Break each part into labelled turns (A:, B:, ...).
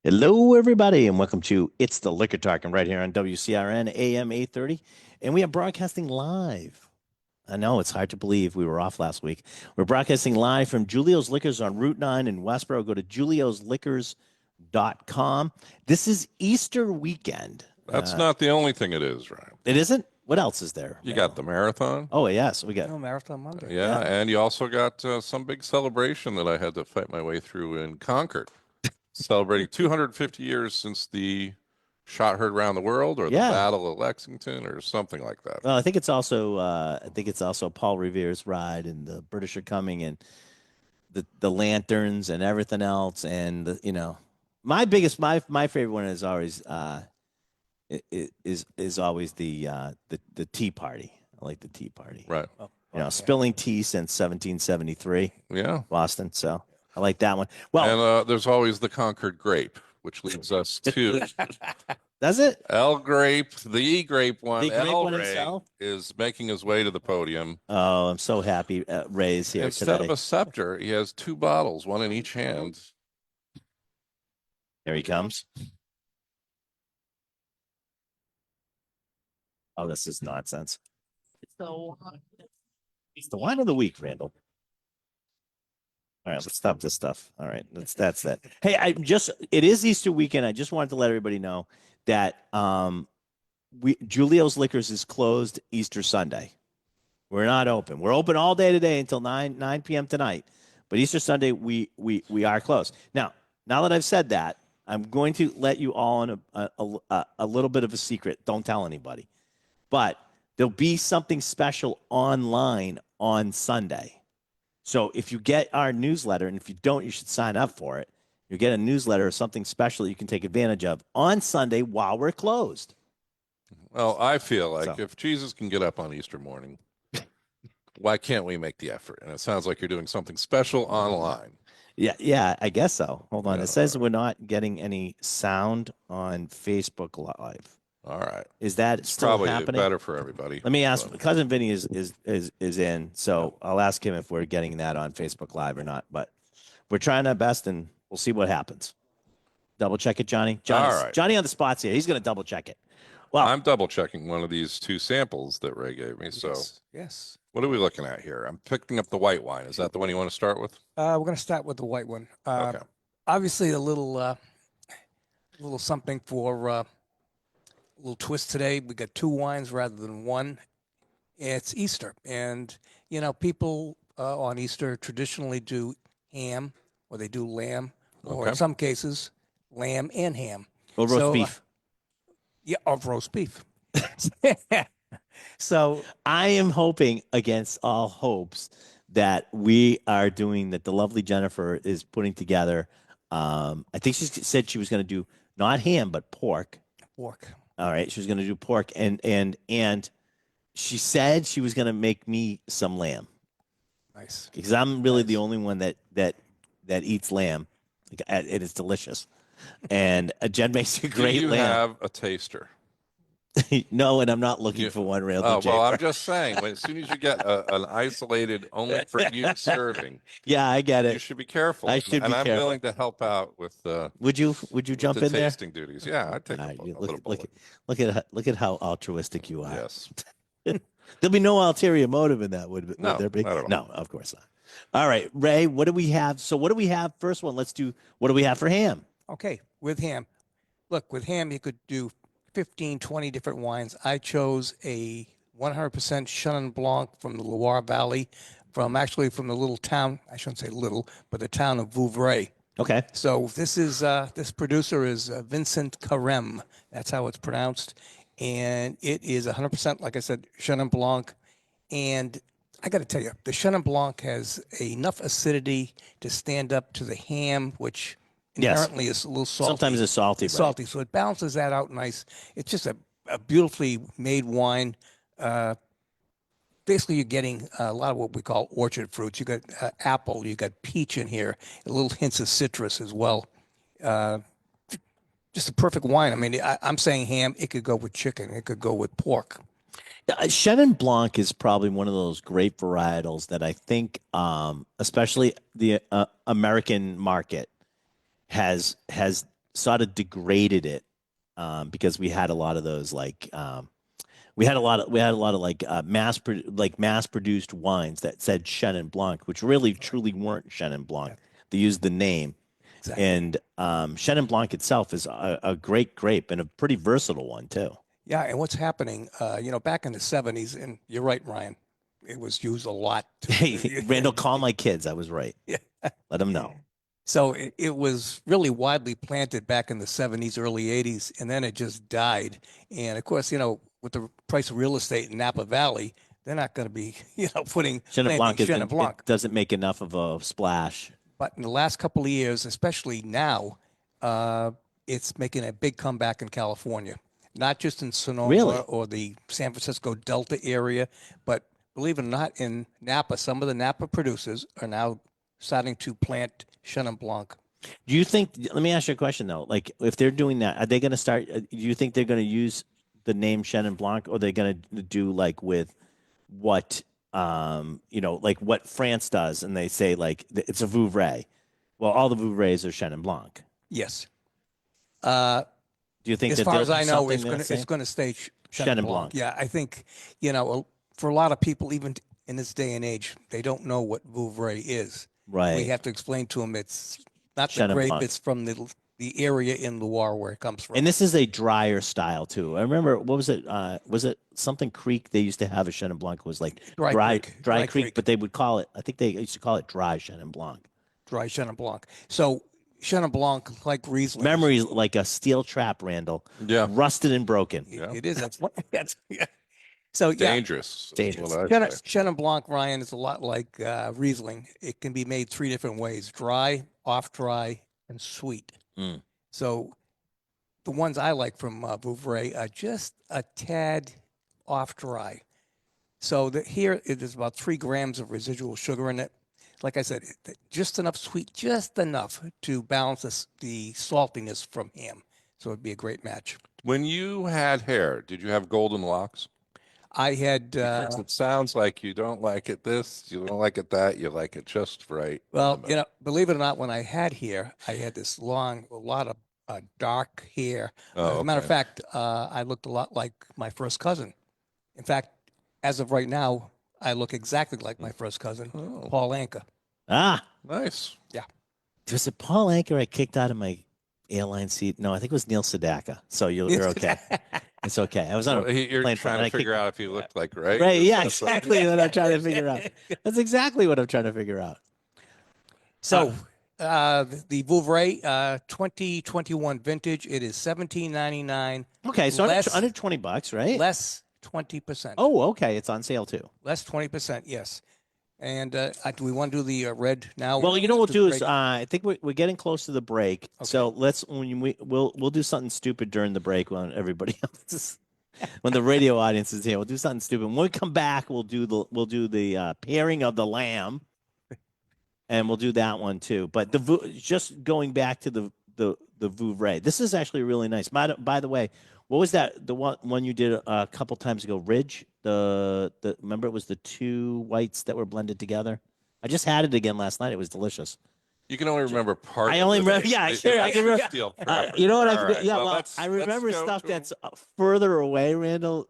A: Hello, everybody, and welcome to It's the Liquor Talking right here on WCRN AM 830. And we are broadcasting live. I know it's hard to believe we were off last week. We're broadcasting live from Julio's Liquors on Route 9 in Westboro. Go to juliosliquors.com. This is Easter weekend.
B: That's not the only thing it is, Ryan.
A: It isn't? What else is there?
B: You got the marathon.
A: Oh, yes, we got.
C: No, Marathon Monday.
B: Yeah, and you also got some big celebration that I had to fight my way through in Concord, celebrating 250 years since the shot heard around the world, or the Battle of Lexington, or something like that.
A: Well, I think it's also Paul Revere's ride, and the British are coming, and the lanterns and everything else, and my favorite one is always is always the Tea Party. I like the Tea Party.
B: Right.
A: Spilling tea since 1773.
B: Yeah.
A: Boston. So I like that one. Well,
B: and there's always the Concord grape, which leads us to
A: does it?
B: El Grape, the grape one.
A: The grape
B: El
A: one
B: Ray
A: itself?
B: is making his way to the podium.
A: Oh, I'm so happy Ray's here
B: Instead
A: today.
B: of a scepter, he has two bottles, one in each hand.
A: Here he comes. Oh, this is nonsense. It's the wine of the week, Randall. All right, let's stop this stuff. All right, that's that. Hey, it is Easter weekend. I just wanted to let everybody know that Julio's Liquors is closed Easter Sunday. We're not open. We're open all day today until 9 p.m. tonight. But Easter Sunday, we are closed. Now that I've said that, I'm going to let you all in a little bit of a secret. Don't tell anybody. But there'll be something special online on Sunday. So if you get our newsletter, and if you don't, you should sign up for it. You get a newsletter or something special that you can take advantage of on Sunday while we're closed.
B: Well, I feel like if Jesus can get up on Easter morning, why can't we make the effort? And it sounds like you're doing something special online.
A: Yeah, I guess so. Hold on. It says we're not getting any sound on Facebook Live.
B: All right.
A: Is that still
B: probably
A: happening?
B: Better for everybody.
A: Let me ask. Cousin Vinny is in, so I'll ask him if we're getting that on Facebook Live or not. But we're trying our best, and we'll see what happens. Double check it, Johnny.
B: All right.
A: Johnny on the spots here. He's going to double check it. Well,
B: I'm double checking one of these two samples that Ray gave me. So
C: yes.
B: What are we looking at here? I'm picking up the white wine. Is that the one you want to start with?
C: We're going to start with the white one.
B: Okay.
C: Obviously, a little something for a little twist today. We got two wines rather than one. It's Easter, and people on Easter traditionally do ham, or they do lamb, or in some cases, lamb and ham.
A: or roast beef.
C: Or roast beef. So
A: I am hoping against all hopes that we are doing that. The lovely Jennifer is putting together. I think she said she was going to do not ham but pork.
C: Pork.
A: All right, she was going to do pork, and she said she was going to make me some lamb.
C: Nice.
A: Because I'm really the only one that eats lamb. It is delicious, and Jen makes a great
B: Do you
A: lamb.
B: have a taster?
A: No, and I'm not looking for one real.
B: Oh, well, I'm just saying, as soon as you get an isolated, only for you serving,
A: yeah, I get
B: you
A: it.
B: should be careful.
A: I should be
B: and I'm
A: careful.
B: willing to help out with
A: Would you jump
B: the
A: in there?
B: tasting duties. Yeah, I'd take
A: All
B: a
A: right,
B: little bullet.
A: look at how altruistic you are.
B: Yes.
A: There'll be no ulterior motive in that, would there be?
B: not at all.
A: No, of course not. All right, Ray, what do we have? So what do we have? First one, let's do, what do we have for ham?
C: Okay, with ham. Look, with ham, you could do 15, 20 different wines. I chose a 100% Chenin Blanc from the Loire Valley, from the little town, I shouldn't say little, but the town of Vouvray.
A: Okay.
C: So this producer is Vincent Carême. That's how it's pronounced. And it is 100%, like I said, Chenin Blanc. And I got to tell you, the Chenin Blanc has enough acidity to stand up to the ham, which inherently is a little salty.
A: Sometimes it's salty.
C: It's salty, so it balances that out nice. It's just a beautifully made wine. Basically, you're getting a lot of what we call orchard fruits. You got apple, you got peach in here, a little hints of citrus as well. Just a perfect wine. I mean, I'm saying ham. It could go with chicken. It could go with pork.
A: Chenin Blanc is probably one of those great varietals that I think, especially the American market, has degraded it because we had a lot of those we had a lot of mass produced wines that said Chenin Blanc, which really truly weren't Chenin Blanc. They used the name. Exactly. And Chenin Blanc itself is a great grape and a pretty versatile one too.
C: Yeah, and what's happening, back in the 70s, and you're right, Ryan, it was used a lot.
A: Hey, Randall, call my kids. I was right. Yeah. Let them know.
C: So it was really widely planted back in the 70s, early 80s, and then it just died. And of course, with the price of real estate in Napa Valley, they're not going to be, putting
A: Chenin Blanc.
C: Blanc.
A: It doesn't make enough of a splash.
C: But in the last couple of years, especially now, it's making a big comeback in California. Not just in Sonoma or the San Francisco Delta area, but believe it or not, in Napa, some of the Napa producers are now starting to plant Chenin Blanc.
A: Do you think? Let me ask you a question though. Like, if they're doing that, are they going to start? Do you think they're going to use the name Chenin Blanc, or are they going to do like with what like what France does, and they say like it's a Vouvray? Well, all the Vouvrays are Chenin Blanc.
C: Yes.
A: Do you think
C: as
A: that
C: far as I know, it's going to stay
A: Chenin Blanc?
C: Yeah, I think for a lot of people, even in this day and age, they don't know what Vouvray is.
A: Right.
C: We have to explain to them it's not
A: Chenin
C: the grape;
A: Blanc.
C: it's from the area in Loire where it comes from.
A: And this is a drier style too. I remember, what was it? Was it something Creek? They used to have a Chenin Blanc. It was like dry Creek, but they would call it. I think they used to call it dry Chenin Blanc.
C: Dry Chenin Blanc. So Chenin Blanc, like Riesling.
A: Memory like a steel trap, Randall.
B: Yeah.
A: Rusted and broken.
C: It is. Yeah. So
B: dangerous.
C: Dangerous. Chenin Blanc, Ryan, is a lot like Riesling. It can be made three different ways: dry, off dry, and sweet.
A: Mm.
C: So the ones I like from Vouvray are just a tad off dry. So here it is about 3 grams of residual sugar in it. Like I said, just enough sweet, just enough to balance the saltiness from ham. So it'd be a great match.
B: When you had hair, did you have golden locks?
C: I had.
B: It sounds like you don't like it this, you don't like it that, you like it just right.
C: Well, believe it or not, when I had hair, I had this a lot of dark hair. As a matter of fact, I looked a lot like my first cousin. In fact, as of right now, I look exactly like my first cousin, Paul Anka.
A: Ah,
B: nice.
C: Yeah.
A: Was it Paul Anka I kicked out of my airline seat? No, I think it was Neil Sedaka. So you're okay. It's okay. I was on
B: You're trying to figure out if you looked like Ray.
A: Right. Yeah, exactly what I'm trying to figure out. That's exactly what I'm trying to figure out.
C: So the Vouvray 2021 vintage, it is $17.99.
A: Okay, so under $20, right?
C: Less 20%.
A: Oh, okay. It's on sale too.
C: Less 20%, yes. And do we want to do the red now?
A: Well, what we'll do is I think we're getting close to the break. Okay. So we'll do something stupid during the break when everybody else when the radio audience is here. We'll do something stupid. When we come back, we'll do the pairing of the lamb, and we'll do that one too. But just going back to the Vouvray, this is actually really nice. By the way, what was that? The one you did a couple times ago, Ridge. Remember it was the 2 whites that were blended together. I just had it again last night. It was delicious.
B: You can only remember part.
A: I only remember. Yeah, sure. I can remember. You know what? I remember stuff that's further away, Randall.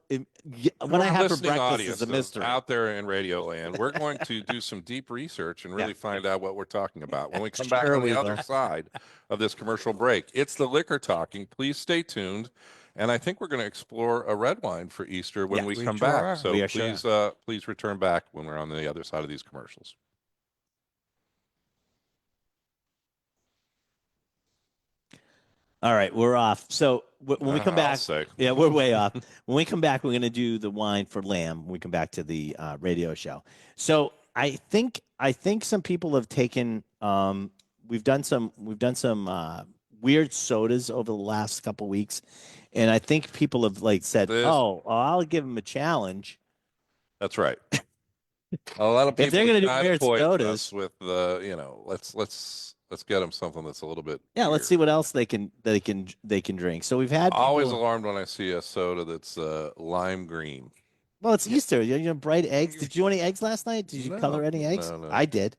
A: What I have for breakfast is a mystery.
B: Out there in Radio Land, we're going to do some deep research and really find out what we're talking about when we come back on the other side of this commercial break. It's the Liquor Talking. Please stay tuned. And I think we're going to explore a red wine for Easter when we come back. So please return back when we're on the other side of these commercials.
A: All right, we're off. So when we come back, we're way off. When we come back, we're going to do the wine for lamb. When we come back to the radio show. So I think some people have taken. We've done some weird sodas over the last couple weeks, and I think people have said, "Oh, I'll give them a challenge."
B: That's right. A lot of people
A: if they're going to do weird sodas
B: with let's get them something that's a little bit.
A: Yeah, let's see what else they can drink. So we've had
B: always alarmed when I see a soda that's lime green.
A: Well, it's Easter. Bright eggs. Did you do any eggs last night? Did you color any eggs?
B: No.
A: I did.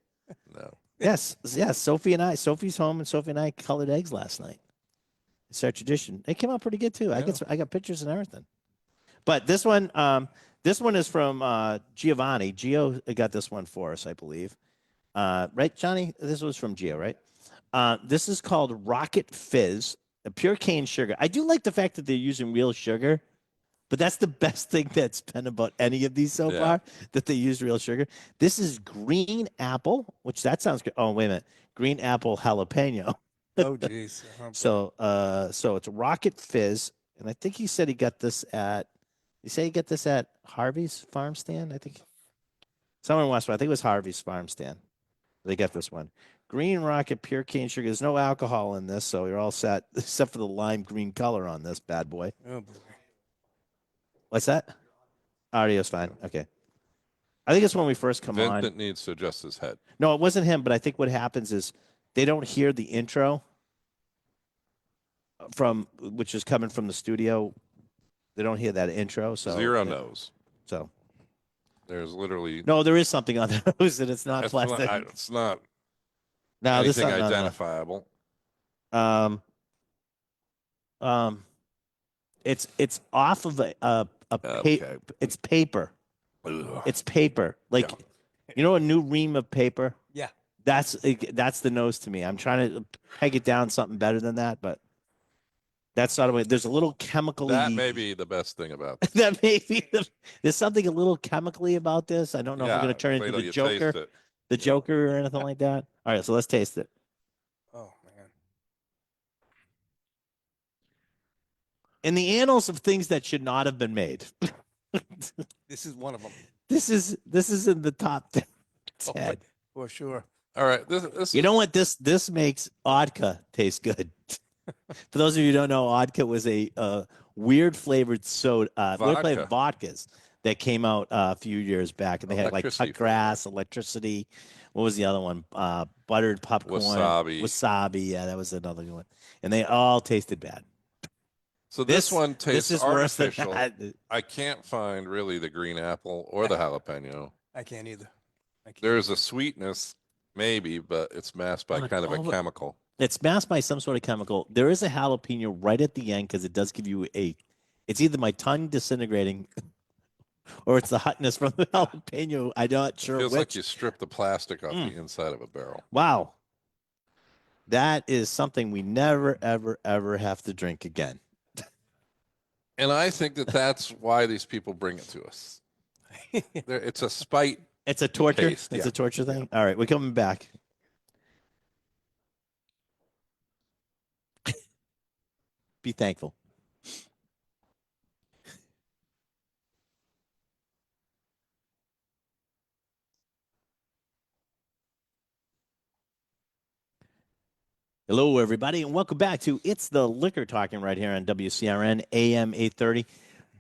B: No.
A: Yes. Sophie's home, and Sophie and I colored eggs last night. It's our tradition. It came out pretty good too.
B: Yeah.
A: I got pictures and everything. But this one is from Giovanni. Gio got this one for us, I believe. Right, Johnny? This was from Gio, right? This is called Rocket Fizz, a pure cane sugar. I do like the fact that they're using real sugar, but that's the best thing that's been about any of these so far, that they use real sugar. This is green apple, which that sounds good. Oh, wait a minute. Green apple jalapeno.
C: Oh, geez.
A: So it's Rocket Fizz, and I think he said he got this at. You say he got this at Harvey's farm stand? I think somewhere in Westwood. I think it was Harvey's farm stand. They got this one. Green Rocket Pure Cane Sugar. There's no alcohol in this, so you're all set, except for the lime green color on this bad boy.
C: Oh, boy.
A: What's that? Audio's fine. Okay. I think it's when we first come on.
B: Vincent needs to adjust his head.
A: No, it wasn't him, but I think what happens is they don't hear the intro which is coming from the studio. They don't hear that intro. So
B: Zero knows.
A: So
B: there's literally
A: no, there is something on the nose, and it's not
B: it's
A: plastic.
B: it's not
A: No, this
B: anything
A: no.
B: identifiable.
A: It's off of a
B: Okay.
A: It's paper.
B: Ugh.
A: It's paper. Like you know, a new ream of paper.
C: Yeah.
A: That's the nose to me. I'm trying to peg it down something better than that, but that's not a way. There's a little chemically.
B: That may be the best thing about this.
A: That may be there's something a little chemically about this. I don't know if we're going to turn
B: wait
A: into
B: till
A: the
B: you taste
A: Joker,
B: it.
A: the Joker or anything like that. All right, so let's taste it.
C: Oh, man.
A: In the annals of things that should not have been made,
C: This is one of them.
A: this is in the top 10.
C: Oh, for sure.
B: All right, this
A: You know what? This makes Odka taste good. For those of you who don't know, Odka was a weird flavored soda, weird flavored vodkas that came out a few years back, and they had like
B: Electricity
A: cut grass, electricity. What was the other one? Buttered popcorn, wasabi. Yeah, that was another one, and they all tasted bad.
B: So this one tastes
A: this is worse than
B: artificial.
A: that.
B: I can't find really the green apple or the jalapeno.
C: I can't either. I can't.
B: There's a sweetness, maybe, but it's masked by kind of a chemical.
A: It's masked by some sort of chemical. There is a jalapeno right at the end because it does give you it's either my tongue disintegrating or it's the hotness from the jalapeno. I'm not sure
B: Feels
A: which.
B: like you strip the plastic off the inside of a barrel.
A: Wow. That is something we never, ever, ever have to drink again.
B: And I think that that's why these people bring it to us. It's a spite.
A: It's a torture.
B: Taste,
A: It's
B: yeah.
A: a torture thing. All right, we're coming back. Be thankful. Hello, everybody, and welcome back to It's the Liquor Talking right here on WCRN AM 830.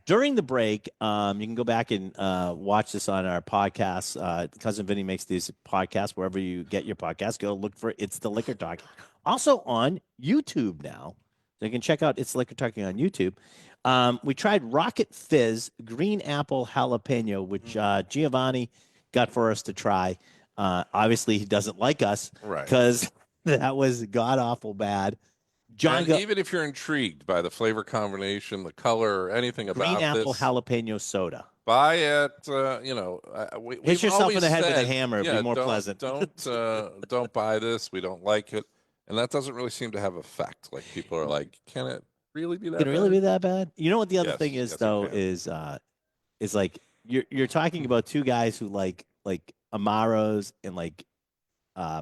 A: During the break, you can go back and watch this on our podcast. Cousin Vinny makes these podcasts wherever you get your podcast. Go look for It's the Liquor Talking. Also on YouTube now. So you can check out It's the Liquor Talking on YouTube. We tried Rocket Fizz Green Apple Jalapeno, which Giovanni got for us to try. Obviously, he doesn't like us because that was god-awful bad.
B: John, even if you're intrigued by the flavor combination, the color, or anything about
A: Green apple
B: this,
A: jalapeno soda.
B: buy it.
A: Hit yourself in the head with a
B: said,
A: hammer. It'd be more pleasant.
B: Don't buy this. We don't like it, and that doesn't really seem to have effect. Like people are like, can it really be that?
A: Can it really be that bad? You know what the other
B: Yes,
A: thing is
B: yes, it
A: though
B: can.
A: is like you're talking about two guys who like Amaros and like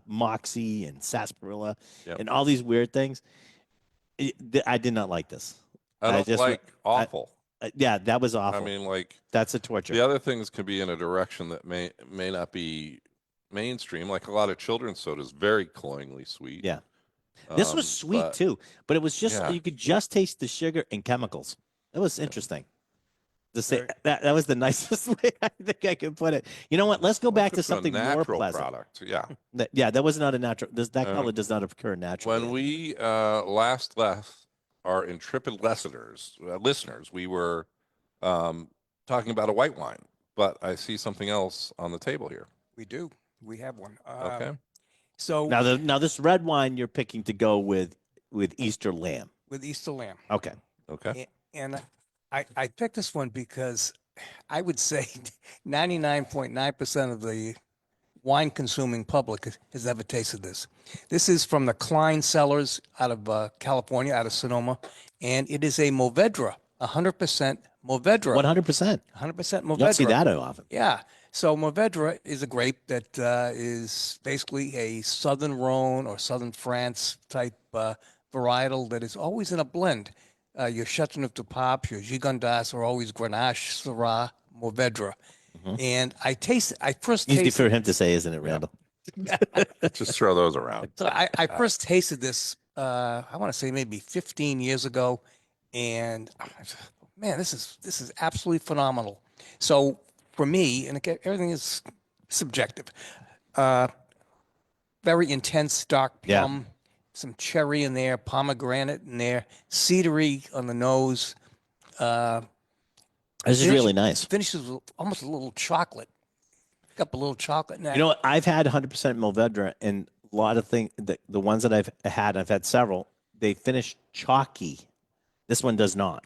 A: Moxie and sarsaparilla and all these weird things. I did not like this.
B: I don't like awful.
A: Yeah, that was awful.
B: I mean, like
A: that's a torture.
B: The other things could be in a direction that may not be mainstream. Like a lot of children's sodas, very cloyingly sweet.
A: Yeah, this was sweet too, but it was just you could just taste the sugar and chemicals. It was interesting. To say that was the nicest way I think I could put it. You know what? Let's go back to something more pleasant.
B: Product. Yeah.
A: That was not a natural. That color does not occur naturally.
B: When we last left our intrepid listeners, we were talking about a white wine, but I see something else on the table here.
C: We do. We have one.
B: Okay.
C: So
A: now this red wine you're picking to go with Easter lamb.
C: with Easter lamb.
A: Okay.
B: Okay.
C: And I picked this one because I would say 99.9% of the wine consuming public has never tasted this. This is from the Klein Cellars out of California, out of Sonoma, and it is a Mourvedre, 100% Mourvedre.
A: 100%.
C: 100% Mourvedre.
A: You don't see that often.
C: Yeah. So Mourvedre is a grape that is basically a Southern Rhone or Southern France type varietal that is always in a blend. Your Chateauneuf du Pape, your Gigondas are always Grenache, Syrah, Mourvedre. And I first
A: Easy
C: tasted.
A: for him to say, isn't it, Randall?
B: Just throw those around.
C: So I first tasted this, I want to say maybe 15 years ago, and man, this is absolutely phenomenal. So for me, and again, everything is subjective, very intense dark plum, some cherry in there, pomegranate in there, cedary on the nose.
A: This is really nice.
C: Finishes with almost a little chocolate. Got a little chocolate in that.
A: You know what? I've had 100% Mourvedre, and a lot of things, the ones that I've had several, they finish chalky. This one does not.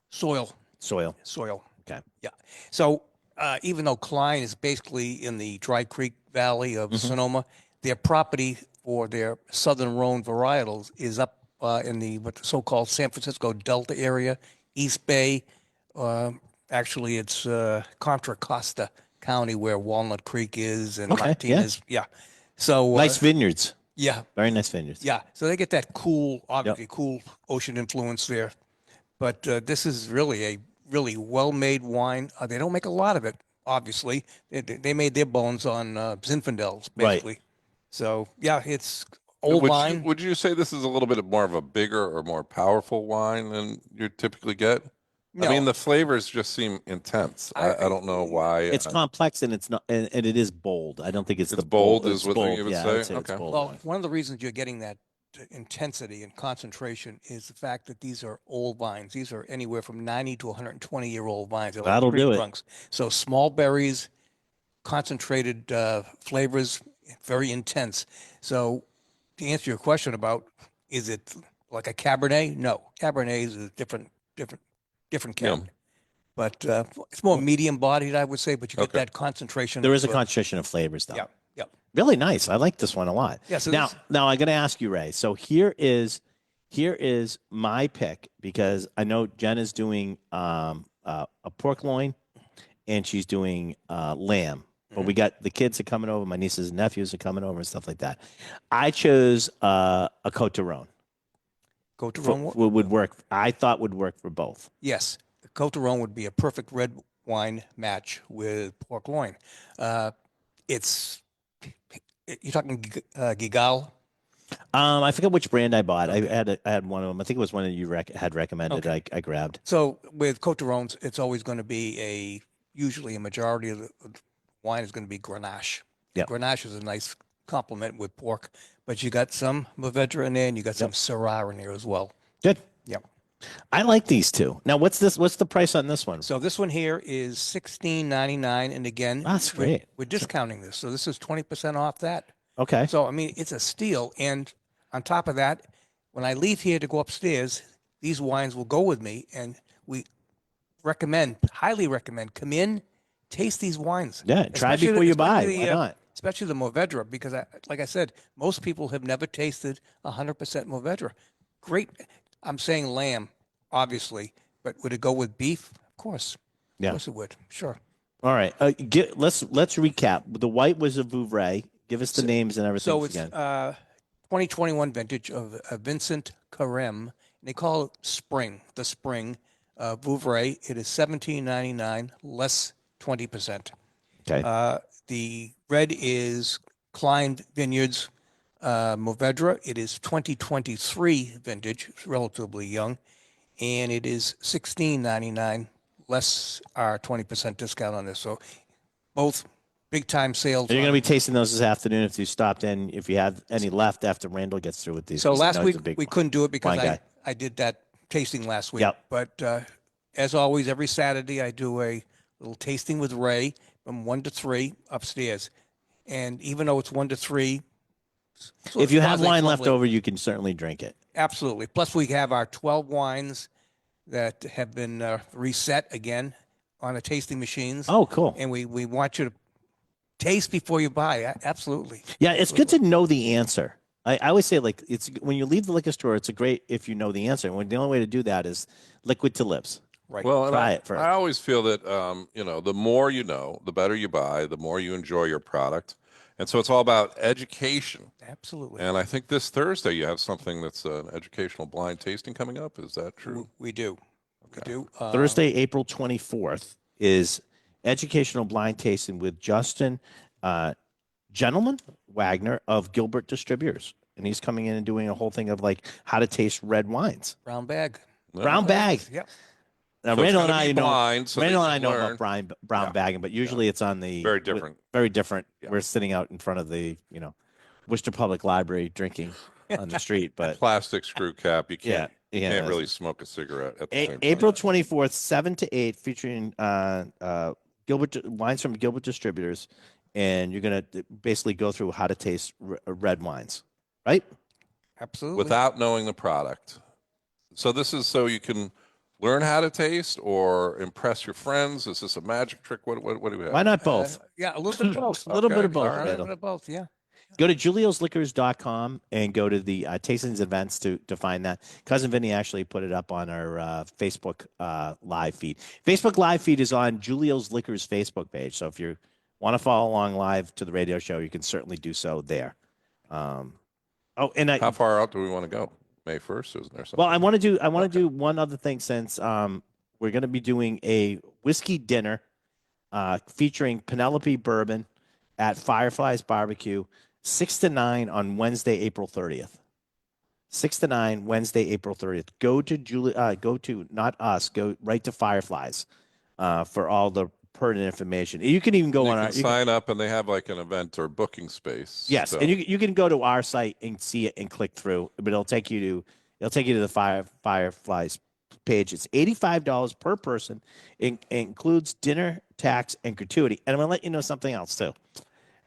C: Soil.
A: Okay.
C: Yeah. So even though Klein is basically in the Dry Creek Valley of Sonoma, their property for their Southern Rhone varietals is up in the so-called San Francisco Delta area, East Bay. Actually, it's Contra Costa County where Walnut Creek is and Martinez. Yeah. So
A: nice vineyards.
C: Yeah.
A: Very nice vineyards.
C: Yeah. So they get that cool, obviously cool ocean influence there. But this is really a really well-made wine. They don't make a lot of it, obviously. They made their bones on Zinfandels, basically.
A: Right.
C: So, yeah, it's old wine.
B: Would you say this is a little bit more of a bigger or more powerful wine than you typically get?
C: No.
B: I mean, the flavors just seem intense. I don't know why.
A: It's complex and it's not, and it is bold. I don't think it's the
B: bold
A: bold.
B: is what you would
A: yeah,
B: say?
A: I would say
B: Okay.
A: it's bold.
C: Well, one of the reasons you're getting that intensity and concentration is the fact that these are old vines. These are anywhere from 90 to 120-year-old vines. They're like
A: That'll do it.
C: trunks. So small berries, concentrated flavors, very intense. So to answer your question about is it like a Cabernet? No, Cabernet is a different Cabernet.
B: Yeah.
C: But it's more medium bodied, I would say, but you get
B: Okay.
C: that concentration.
A: There is a
C: of,
A: concentration of flavors, though.
C: Yeah. Yeah.
A: Really nice. I like this one a lot.
C: Yeah. So
A: now,
C: this-
A: now I'm going to ask you, Ray. So here is my pick because I know Jen is doing a pork loin, and she's doing lamb. But we got the kids are coming over. My nieces and nephews are coming over and stuff like that. I chose a Côte d'Aron.
C: Côte d'Aron.
A: Would work. I thought would work for both.
C: Yes, the Côte d'Aron would be a perfect red wine match with pork loin. You're talking Gigal.
A: I forget which brand I bought. I had one of them. I think it was one that you had recommended.
C: Okay.
A: I grabbed.
C: So with Côte d'Arons, it's always going to be usually a majority of the wine is going to be Grenache.
A: Yep.
C: Grenache is a nice complement with pork, but you got some Mourvedre in there and you got some Syrah in there as well.
A: Good.
C: Yep.
A: I like these two. Now, what's this? What's the price on this one?
C: So this one here is $16.99, and again,
A: That's great.
C: We're discounting this, so this is 20% off that.
A: Okay.
C: So I mean, it's a steal. And on top of that, when I leave here to go upstairs, these wines will go with me, and we highly recommend, come in, taste these wines.
A: Yeah, try
C: Especially
A: before you buy.
C: especially
A: Why not?
C: Especially the Mourvedre, because like I said, most people have never tasted 100% Mourvedre. Great. I'm saying lamb, obviously, but would it go with beef? Of course.
A: Yeah.
C: Of course it would. Sure.
A: All right. Let's recap. The white was a Vouvray. Give us the names and everything
C: So it's
A: again.
C: 2021 vintage of Vincent Carême. They call it Spring, the Spring. Vouvray, it is $17.99, less 20%.
A: Okay.
C: The red is Klein Vineyards Mourvedre. It is 2023 vintage, it's relatively young, and it is $16.99, less our 20% discount on this. So both big time sales.
A: You're going to be tasting those this afternoon if you stopped in. If you have any left after Randall gets through with these.
C: So
A: 'cause I
C: last
A: know he's a
C: week
A: big
C: we couldn't do it because
A: wine guy.
C: I did that tasting last week.
A: Yep.
C: But as always, every Saturday I do a little tasting with Ray from 1 to 3 upstairs. And even though it's 1 to 3,
A: If you have
C: quasi
A: wine left
C: lovely.
A: over, you can certainly drink it.
C: Absolutely. Plus, we have our 12 wines that have been reset again on the tasting machines.
A: Oh, cool.
C: And we want you to taste before you buy. Absolutely.
A: Yeah, it's good to know the answer. I always say, like, it's when you leave the liquor store, it's a great if you know the answer. And the only way to do that is liquid to lips.
C: Right.
B: Well, and
A: Try it first.
B: I always feel that the more you know, the better you buy, the more you enjoy your product. And so it's all about education.
C: Absolutely.
B: And I think this Thursday you have something that's an educational blind tasting coming up. Is that true?
C: We do. We do.
A: Thursday, April 24th is educational blind tasting with Justin Gentleman Wagner of Gilbert Distributors. And he's coming in and doing a whole thing of like how to taste red wines.
C: Brown bag.
A: Brown bag.
C: Yep.
A: Now,
B: So it's
A: Randall and
B: gonna
A: I
B: be
A: know
B: blind, so they
A: Randall and I
B: can
A: know
B: learn.
A: about brown bagging, but usually it's on the
B: Very different.
A: Very different.
B: Yeah.
A: We're sitting out in front of the Worcester Public Library drinking on the street, but
B: Plastic screw cap. You can't,
A: yeah,
B: can't really smoke a cigarette at the same time.
A: April 24th, 7 to 8, featuring Gilbert wines from Gilbert Distributors, and you're gonna basically go through how to taste red wines, right?
C: Absolutely.
B: Without knowing the product. So this is so you can learn how to taste or impress your friends. Is this a magic trick? What do we have?
A: Why not both?
C: Yeah, a little bit of both.
A: A little bit
B: Okay,
A: of both.
B: all right.
C: A little
A: Randall.
C: bit of both. Yeah.
A: Go to juliosliquors.com and go to the tastings events to find that. Cousin Vinny actually put it up on our Facebook live feed. Facebook live feed is on Julio's Liquors Facebook page. So if you want to follow along live to the radio show, you can certainly do so there. And
B: How far out do we want to go? May 1st, isn't there something?
A: well, I want to do one other thing since we're going to be doing a whiskey dinner featuring Penelope Bourbon at Fireflies Barbecue, 6 to 9 on Wednesday, April 30th. 6 to 9, Wednesday, April 30th. Go to not us, go right to Fireflies for all the pertinent information. You can even go
B: you
A: on
B: can
A: our
B: sign up and they have like an event or booking space.
A: yes,
B: So-
A: and you can go to our site and see it and click through, but it'll take you to the Fireflies page. It's $85 per person. It includes dinner, tax, and gratuity. And I'm gonna let you know something else too.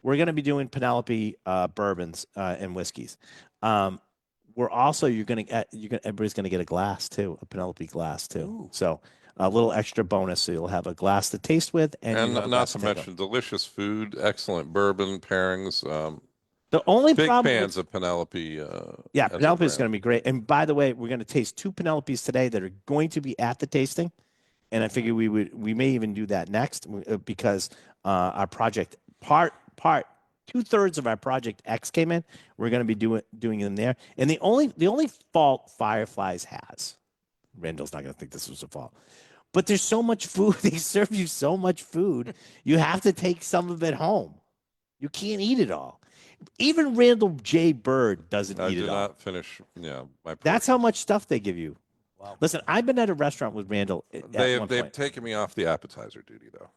A: We're gonna be doing Penelope bourbons and whiskeys. We're also everybody's gonna get a glass too, a Penelope glass too.
C: Ooh.
A: So a little extra bonus. So you'll have a glass to taste with, and you'll have a
B: not
A: glass
B: to
A: take home.
B: mention delicious food, excellent bourbon pairings.
A: The only
B: Big
A: problem with-
B: fans of Penelope.
A: Yeah,
B: as a
A: Penelope is
B: brand.
A: going to be great. And by the way, we're going to taste 2 Penelopes today that are going to be at the tasting. And I figure we may even do that next because our project part 2/3 of our project X came in. We're going to be doing them there. And the only fault Fireflies has, Randall's not going to think this was a fault, but there's so much food. They serve you so much food. You have to take some of it home. You can't eat it all. Even Randall J. Bird doesn't
B: I
A: eat
B: did
A: it all.
B: not finish. Yeah, my.
A: That's how much stuff they give you.
C: Wow.
A: Listen, I've been at a restaurant with Randall at one
B: They've
A: point.
B: taken me off the appetizer duty though.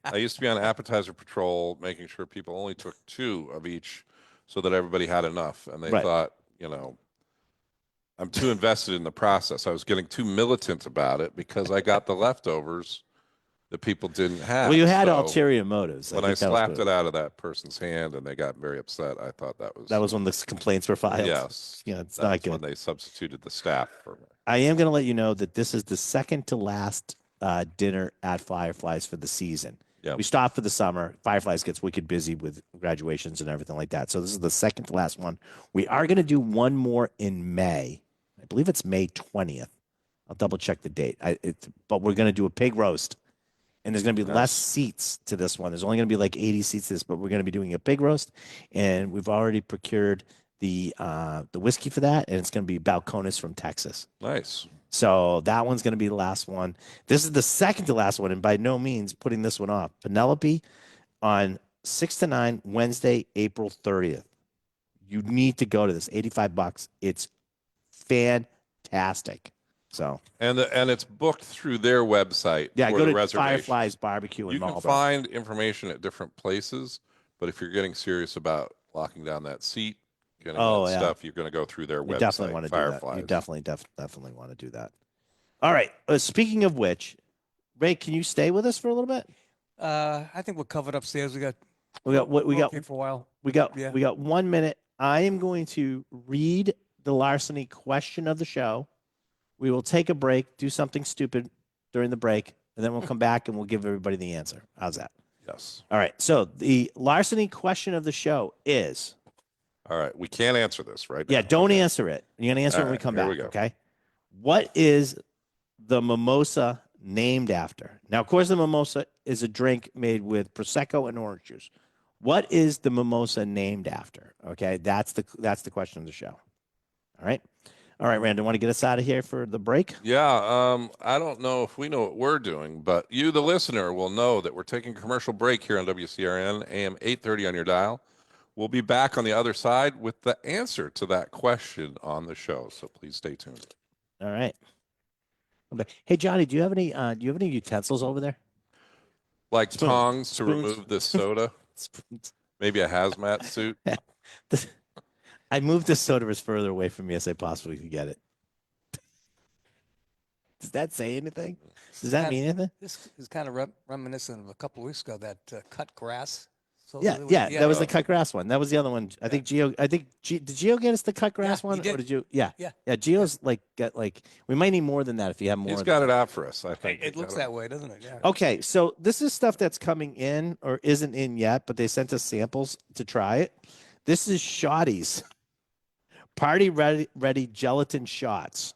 B: I used to be on appetizer patrol, making sure people only took 2 of each, so that everybody had enough. And they
A: Right.
B: thought, I'm too invested in the process. I was getting too militant about it because I got the leftovers that people didn't have.
A: Well, you had
B: So
A: ulterior motives.
B: when I
A: think that was
B: slapped
A: good.
B: it out of that person's hand and they got very upset, I thought that was
A: when the complaints were filed.
B: yes.
A: Yeah, it's
B: That's
A: not
B: when
A: good.
B: they substituted the staff for me.
A: I am going to let you know that this is the second to last dinner at Fireflies for the season.
B: Yeah.
A: We stop for the summer. Fireflies gets wicked busy with graduations and everything like that. So this is the second to last one. We are going to do one more in May. I believe it's May 20th. I'll double check the date. But we're going to do a pig roast. And there's going to be less seats to this one. There's only going to be like 80 seats to this, but we're going to be doing a pig roast. And we've already procured the whiskey for that. And it's going to be Balcones from Texas.
B: Nice.
A: So that one's going to be the last one. This is the second to last one, and by no means putting this one off. Penelope on 6 to 9, Wednesday, April 30th. You need to go to this. $85. It's fantastic. So
B: And it's booked through their website.
A: yeah,
B: for
A: go
B: the
A: to
B: reservation.
A: Fireflies Barbecue in
B: You can
A: Marlboro.
B: find information at different places, but if you're getting serious about locking down that seat, getting
A: Oh,
B: that
A: yeah.
B: stuff, you're going to go through their
A: You
B: website.
A: definitely want to do that.
B: Fireflies.
A: You definitely want to do that. All right. Speaking of which, Ray, can you stay with us for a little bit?
C: I think we're covered upstairs. We got
A: We got
C: okay for a while.
A: We got
C: Yeah.
A: 1 minute. I am going to read the larceny question of the show. We will take a break, do something stupid during the break, and then we'll come back and we'll give everybody the answer. How's that?
B: Yes.
A: All right. So the larceny question of the show is.
B: All right. We can't answer this right
A: Yeah,
B: now.
A: don't answer it. You're going to answer
B: All
A: when we
B: right,
A: come
B: here
A: back.
B: we go.
A: Okay. What is the mimosa named after? Now, of course, the mimosa is a drink made with Prosecco and orange juice. What is the mimosa named after? Okay. That's the question of the show. All right. All right, Randall, want to get us out of here for the break?
B: Yeah, I don't know if we know what we're doing, but you, the listener, will know that we're taking a commercial break here on WCRN, AM 830 on your dial. We'll be back on the other side with the answer to that question on the show, so please stay tuned.
A: All right. Hey, Johnny, do you have any utensils over there?
B: Like
A: Spoons.
B: tongs to
A: Spoons.
B: remove the soda,
A: Spoons.
B: maybe a hazmat suit.
A: I moved the soda as further away from me as I possibly could get it. Does that say anything? Does that mean anything?
C: This is kind of reminiscent of a couple of weeks ago, that cut grass. So
A: Yeah, that was the cut grass one. That was the other one. I think Gio. Did Gio get us the cut grass
C: he
A: one,
C: did.
A: or did you? Yeah,
C: Yeah.
A: Gio's we might need more than that if you have more.
B: He's
A: than
B: got
A: that.
B: it out for us. I think
C: It looks that way, doesn't it? Yeah.
A: Okay, so this is stuff that's coming in or isn't in yet, but they sent us samples to try it. This is Shotty's Party Ready Gelatin Shots.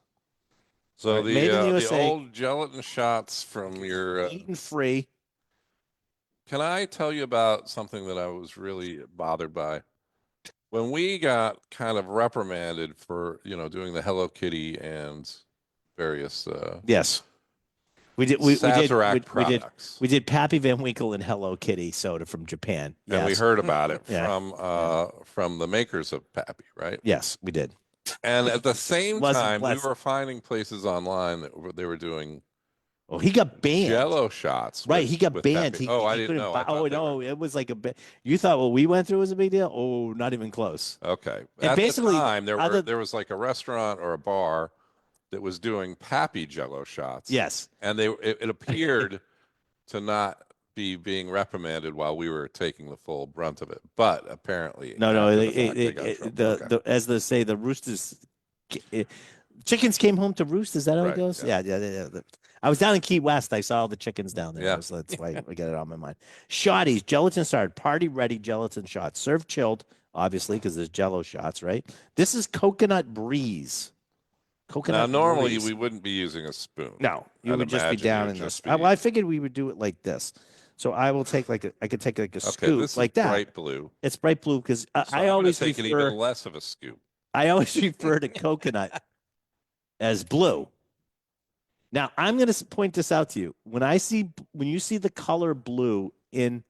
B: So
A: Right, made in the
B: the
A: USA.
B: old gelatin shots from your.
A: Gluten free.
B: Can I tell you about something that I was really bothered by? When we got kind of reprimanded for, doing the Hello Kitty and various
A: Yes. We did
B: products.
A: we did Pappy Van Winkle and Hello Kitty soda from Japan.
B: And we heard about it
A: Yeah.
B: from the makers of Pappy, right?
A: Yes, we did.
B: And at the same
A: Wasn't
B: time, we
A: pleasant.
B: were finding places online they were doing
A: Oh, he got banned.
B: Jello shots.
A: Right,
B: with-
A: he got
B: with
A: banned.
B: Pappy.
A: He
B: I
A: he
B: didn't
A: couldn't
B: know.
A: buy-
B: I thought
A: oh
B: they
A: no,
B: were-
A: it was like you thought what we went through was a big deal? Oh, not even close.
B: Okay.
A: And
B: At
A: basically,
B: the time,
A: other-
B: there was like a restaurant or a bar that was doing Pappy Jello shots.
A: Yes.
B: And it appeared to not be being reprimanded while we were taking the full brunt of it, but apparently
A: No,
B: after the fact, they got in trouble. Okay.
A: as they say, the roosters, chickens came home to roost. Is that how it
B: Right,
A: goes?
B: yeah.
A: Yeah. I was down in Key West. I saw all the chickens down there.
B: Yeah.
A: So that's why I get it on my mind. Shotties, gelatin started, party ready gelatin shots, served chilled, obviously, because there's Jello shots, right? This is coconut breeze.
B: Now, normally
A: breeze.
B: we wouldn't be using a spoon.
A: No, you
B: I'd
A: would just be
B: imagine
A: down
B: you'd
A: in this.
B: just be-
A: Well, I figured we would do it like this. So I will take I could take like a
B: Okay,
A: scoop
B: this
A: like
B: is
A: that.
B: bright blue.
A: It's bright blue because
B: So
A: I
B: I'm gonna
A: always
B: take an
A: refer.
B: even less of a scoop.
A: I always refer to coconut as blue. Now I'm going to point this out to you. When you see the color blue in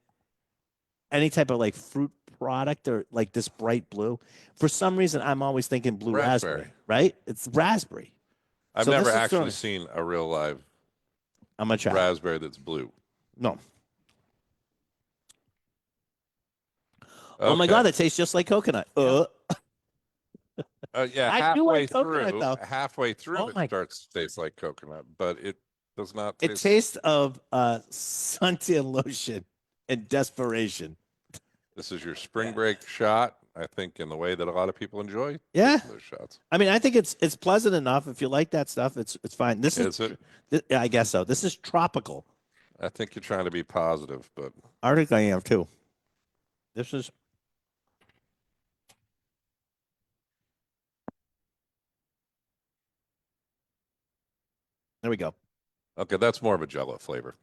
A: any type of like fruit product or like this bright blue, for some reason I'm always thinking blue raspberry, right? It's raspberry.
B: I've
A: So
B: never
A: this is
B: actually
A: throwing-
B: seen a real live
A: I'm going to try.
B: raspberry that's blue.
A: No. Oh my
B: Okay.
A: God, that tastes just like coconut.
B: Yeah,
A: I knew
B: halfway
A: it was coconut,
B: through,
A: though.
B: halfway through
A: Oh my-
B: it starts to taste like coconut, but it does not
A: It
B: taste.
A: tastes of suntan lotion and desperation.
B: This is your spring break shot, I think, in the way that a lot of people enjoy
A: Yeah.
B: those shots.
A: I mean, I think it's pleasant enough. If you like that stuff, it's fine. This
B: Is it?
A: I guess so. This is tropical.
B: I think you're trying to be positive, but
A: Arctic I am too. This is there we go.
B: okay, that's more of a Jello flavor.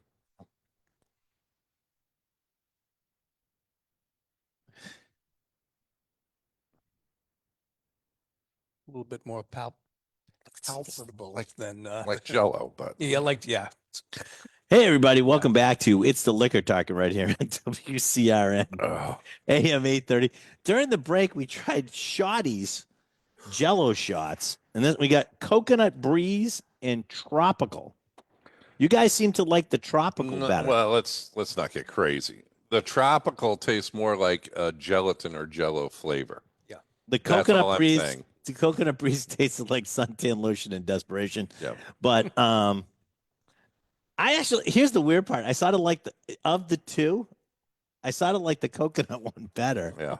C: A little bit more palpable than
B: Like Jello, but
C: yeah.
A: Hey everybody, welcome back to It's the Liquor Talking right here on WCRN
B: oh,
A: AM 830. During the break, we tried Shotty's Jello shots, and then we got Coconut Breeze and Tropical. You guys seem to like the tropical better.
B: well, let's not get crazy. The tropical tastes more like a gelatin or Jello flavor.
A: The
B: That's all
A: Coconut
B: I'm
A: Breeze,
B: saying.
A: the Coconut Breeze tasted like suntan lotion and desperation.
B: Yeah.
A: But I actually, here's the weird part. I sort of like of the two, I sort of like the coconut one better.
B: Yeah.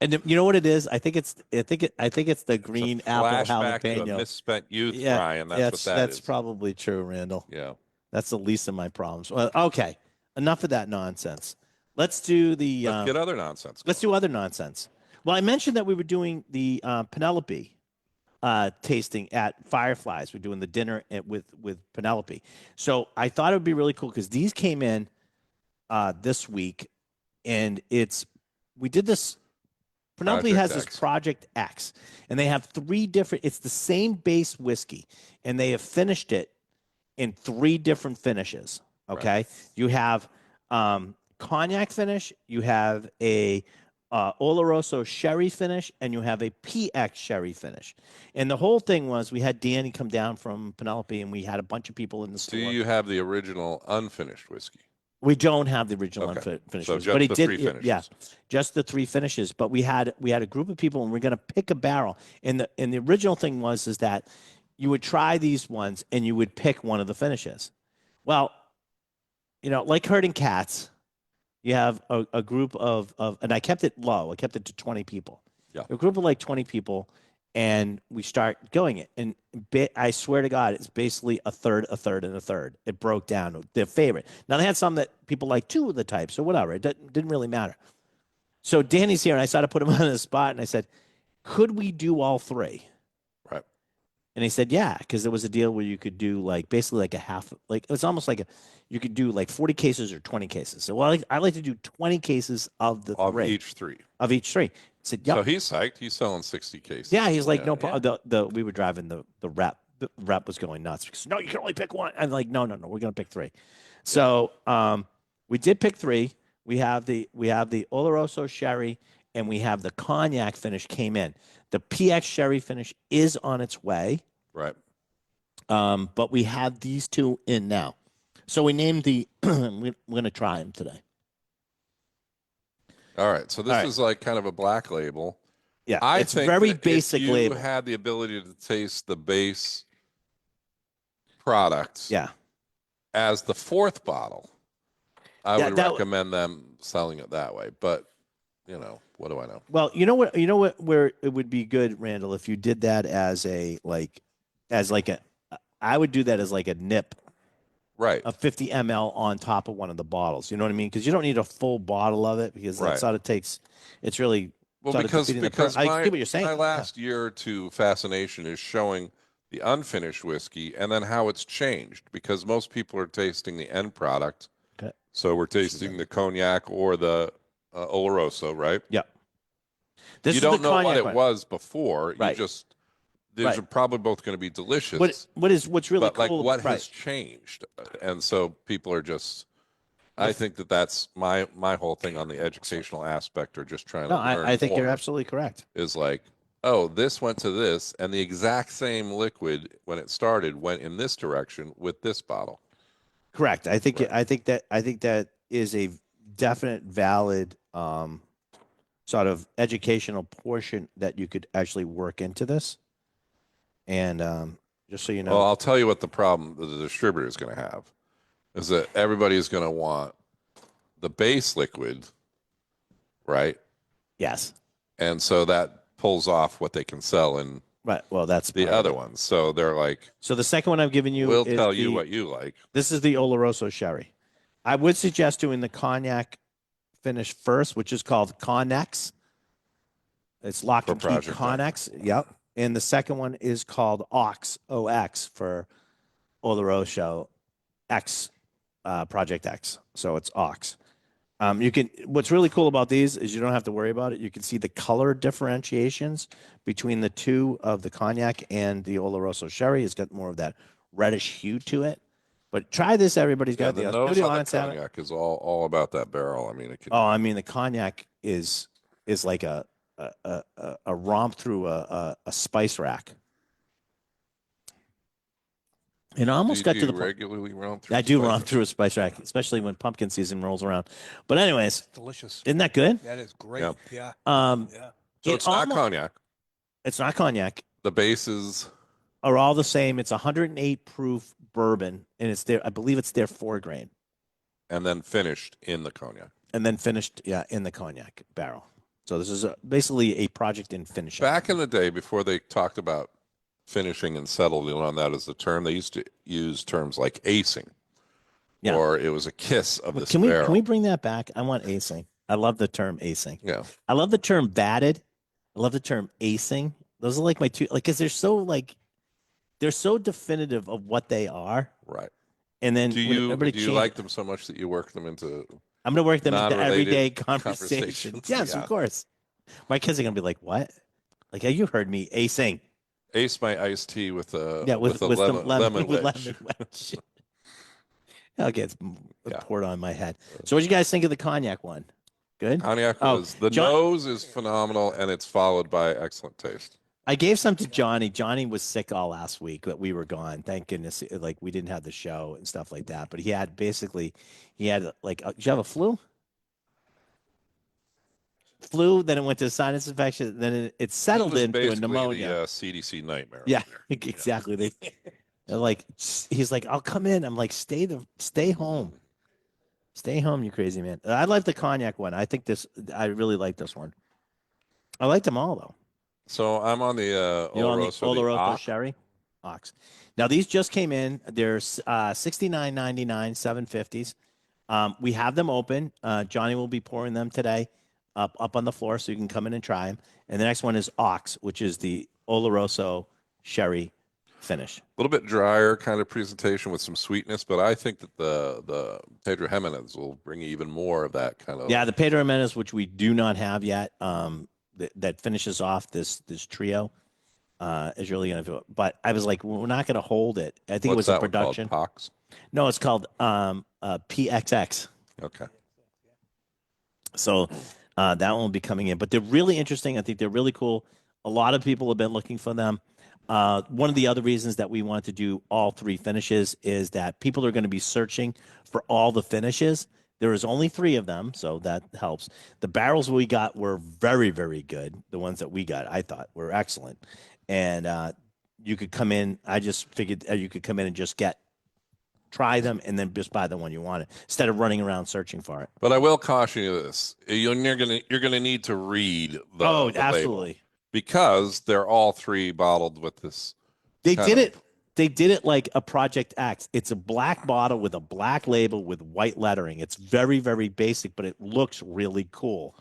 A: And you know what it is? I think it's the green
B: It's a
A: apple
B: flashback to a
A: jalapeno.
B: misspent youth,
A: Yeah,
B: Brian. That's what
A: that's
B: is.
A: probably true, Randall.
B: Yeah.
A: That's the least of my problems. Well, okay, enough of that nonsense. Let's do the.
B: Let's get other nonsense.
A: Let's do other nonsense. Well, I mentioned that we were doing the Penelope tasting at Fireflies. We're doing the dinner with Penelope. So I thought it would be really cool because these came in this week, and we did this. Penelope has this Project X, and they have 3 different. It's the same base whiskey, and they have finished it in 3 different finishes. Okay, right. You have cognac finish, you have a Oloroso sherry finish, and you have a PX sherry finish. And the whole thing was we had Danny come down from Penelope, and we had a bunch of people in the store.
B: Do you have the original unfinished whiskey?
A: We don't have the original unfinished,
B: so
A: but
B: the 3 finishes.
A: Yeah, just the 3 finishes. But we had a group of people, and we're going to pick a barrel. And the original thing is that you would try these ones, and you would pick one of the finishes. Well, like herding cats, you have a group of, and I kept it low. I kept it to 20 people.
B: Yeah,
A: a group of like 20 people, and we start going it. And I swear to God, it's basically a third, a third, and a third. It broke down their favorite. Now, they had some that people like 2 of the types or whatever. It didn't really matter. So Danny's here, and I started to put him on the spot, and I said, could we do all 3?
B: Right.
A: And he said, yeah, because there was a deal where you could do basically like a half, like it's almost like you could do like 40 cases or 20 cases. So I like to do 20 cases of the 3. Of each 3. I said, yep.
B: So he's psyched. He's selling 60 cases.
A: Yeah, he's like, no problem. Yeah. We were driving the rep. The rep was going nuts because no, you can only pick one. I'm like, no, we're gonna pick 3. So we did pick 3. We have the Oloroso sherry, and we have the cognac finish came in. The PX sherry finish is on its way.
B: Right.
A: But we have these 2 in now. So we named we're gonna try them today.
B: All right. So this is like kind of a black label.
A: Yeah,
B: I
A: it's
B: think
A: very basic label.
B: If you had the ability to taste the base product, as the 4th bottle, I would recommend them selling it that way. But what do I know?
A: Well, you know what, where it would be good, Randall, if you did that as I would do that as like a nip.
B: Right.
A: A 50 ml on top of one of the bottles. You know what I mean? Because you don't need a full bottle of it because that sort of takes. It's really
B: because
A: I get what you're saying.
B: My last year or 2 fascination is showing the unfinished whiskey and then how it's changed because most people are tasting the end product.
A: Okay.
B: So we're tasting the cognac or the Oloroso, right?
A: Yeah.
B: You don't know what it was before.
A: Right.
B: You just. These are probably both going to be delicious.
A: What's really cool?
B: What has changed? And so people are just. I think that's my whole thing on the educational aspect, or just trying to. Learn
A: I think
B: more,
A: you're absolutely correct.
B: Is like, oh, this went to this, and the exact same liquid when it started went in this direction with this bottle.
A: Correct. I think that is a definite valid sort of educational portion that you could actually work into this. And just so you know,
B: well, I'll tell you what the problem the distributor is going to have is that everybody's going to want the base liquid, right?
A: Yes.
B: And so that pulls off what they can sell in
A: right. Well, that's
B: the other ones. So they're like,
A: so the second one I'm giving you,
B: we'll tell you what you like.
A: This is the Oloroso sherry. I would suggest doing the cognac finish first, which is called Connex. It's Lock and Key Connex. Yep. And the second one is called Ox, OX, for Oloroso X, Project X. So it's Ox. What's really cool about these is you don't have to worry about it. You can see the color differentiations between the 2 of the cognac and the Oloroso sherry. It's got more of that reddish hue to it. But try this, everybody's got
B: the nose on the cognac is all about that barrel. I mean,
A: the cognac is like a romp through a spice rack. And I almost got to the
B: regularly romp through.
A: I do romp through a spice rack, especially when pumpkin season rolls around. But anyways,
C: delicious.
A: Isn't that good?
C: That is great. Yeah.
B: So it's not cognac.
A: It's not cognac.
B: The bases
A: are all the same. It's 108 proof bourbon, and I believe it's their 4 grain.
B: And then finished in the cognac.
A: And then finished, in the cognac barrel. So this is basically a project in finishing.
B: Back in the day, before they talked about finishing and settling on that as the term, they used to use terms like acing,
A: Yeah.
B: or it was a kiss of the
A: Can
B: barrel.
A: we bring that back? I want acing. I love the term acing.
B: Yeah.
A: I love the term batted. I love the term acing. Those are like my two, like, because they're so definitive of what they are.
B: Right.
A: And then
B: Do you like them so much that you work them into?
A: I'm going to work them into
B: non-related
A: everyday conversations.
B: conversations?
A: Yes,
B: Yeah.
A: of course. My kids are going to be like, what? Like, you heard me acing.
B: Ace my iced tea with a
A: with
B: a
A: some
B: lemon
A: with
B: wedge.
A: lemon wedge. Okay, it's
B: Yeah.
A: poured on my head. So what do you guys think of the cognac one? Good?
B: Cognac
A: Oh,
B: was the
A: John-
B: nose is phenomenal, and it's followed by excellent taste.
A: I gave some to Johnny. Johnny was sick all last week, but we were gone. Thank goodness. Like, we didn't have the show and stuff like that. But he had like, did you have a flu? Flu, then it went to sinus infection, then it settled
B: It was
A: into a
B: basically
A: pneumonia.
B: The CDC nightmare.
A: Yeah, exactly. They're like, he's like, I'll come in. I'm like, stay home. Stay home, you crazy man. I like the cognac one. I really like this one. I liked them all though.
B: So I'm on the
A: Oloroso Sherry Ox. Now these just came in. They're $69.99, 750s. We have them open. Johnny will be pouring them today up on the floor, so you can come in and try them. And the next one is Ox, which is the Oloroso Sherry finish.
B: A little bit drier kind of presentation with some sweetness, but I think that the Pedro Jimenez will bring even more of that kind of.
A: Yeah, the Pedro Jimenez, which we do not have yet, that finishes off this trio, is really going to do it. But I was like, we're not going to hold it. I think it was a production.
B: Pox?
A: No, it's called PXX.
B: Okay.
A: So that one will be coming in. But they're really interesting. I think they're really cool. A lot of people have been looking for them. One of the other reasons that we want to do all three finishes is that people are going to be searching for all the finishes. There is only 3 of them, so that helps. The barrels we got were very, very good. The ones that we got, I thought, were excellent. And you could come in. I just figured you could come in and just try them, and then just buy the one you wanted instead of running around searching for it.
B: But I will caution you this: you're gonna need to read the
A: absolutely,
B: label, because they're all 3 bottled with this.
A: They did it like a Project X. It's a black bottle with a black label with white lettering. It's very, very basic, but it looks really cool.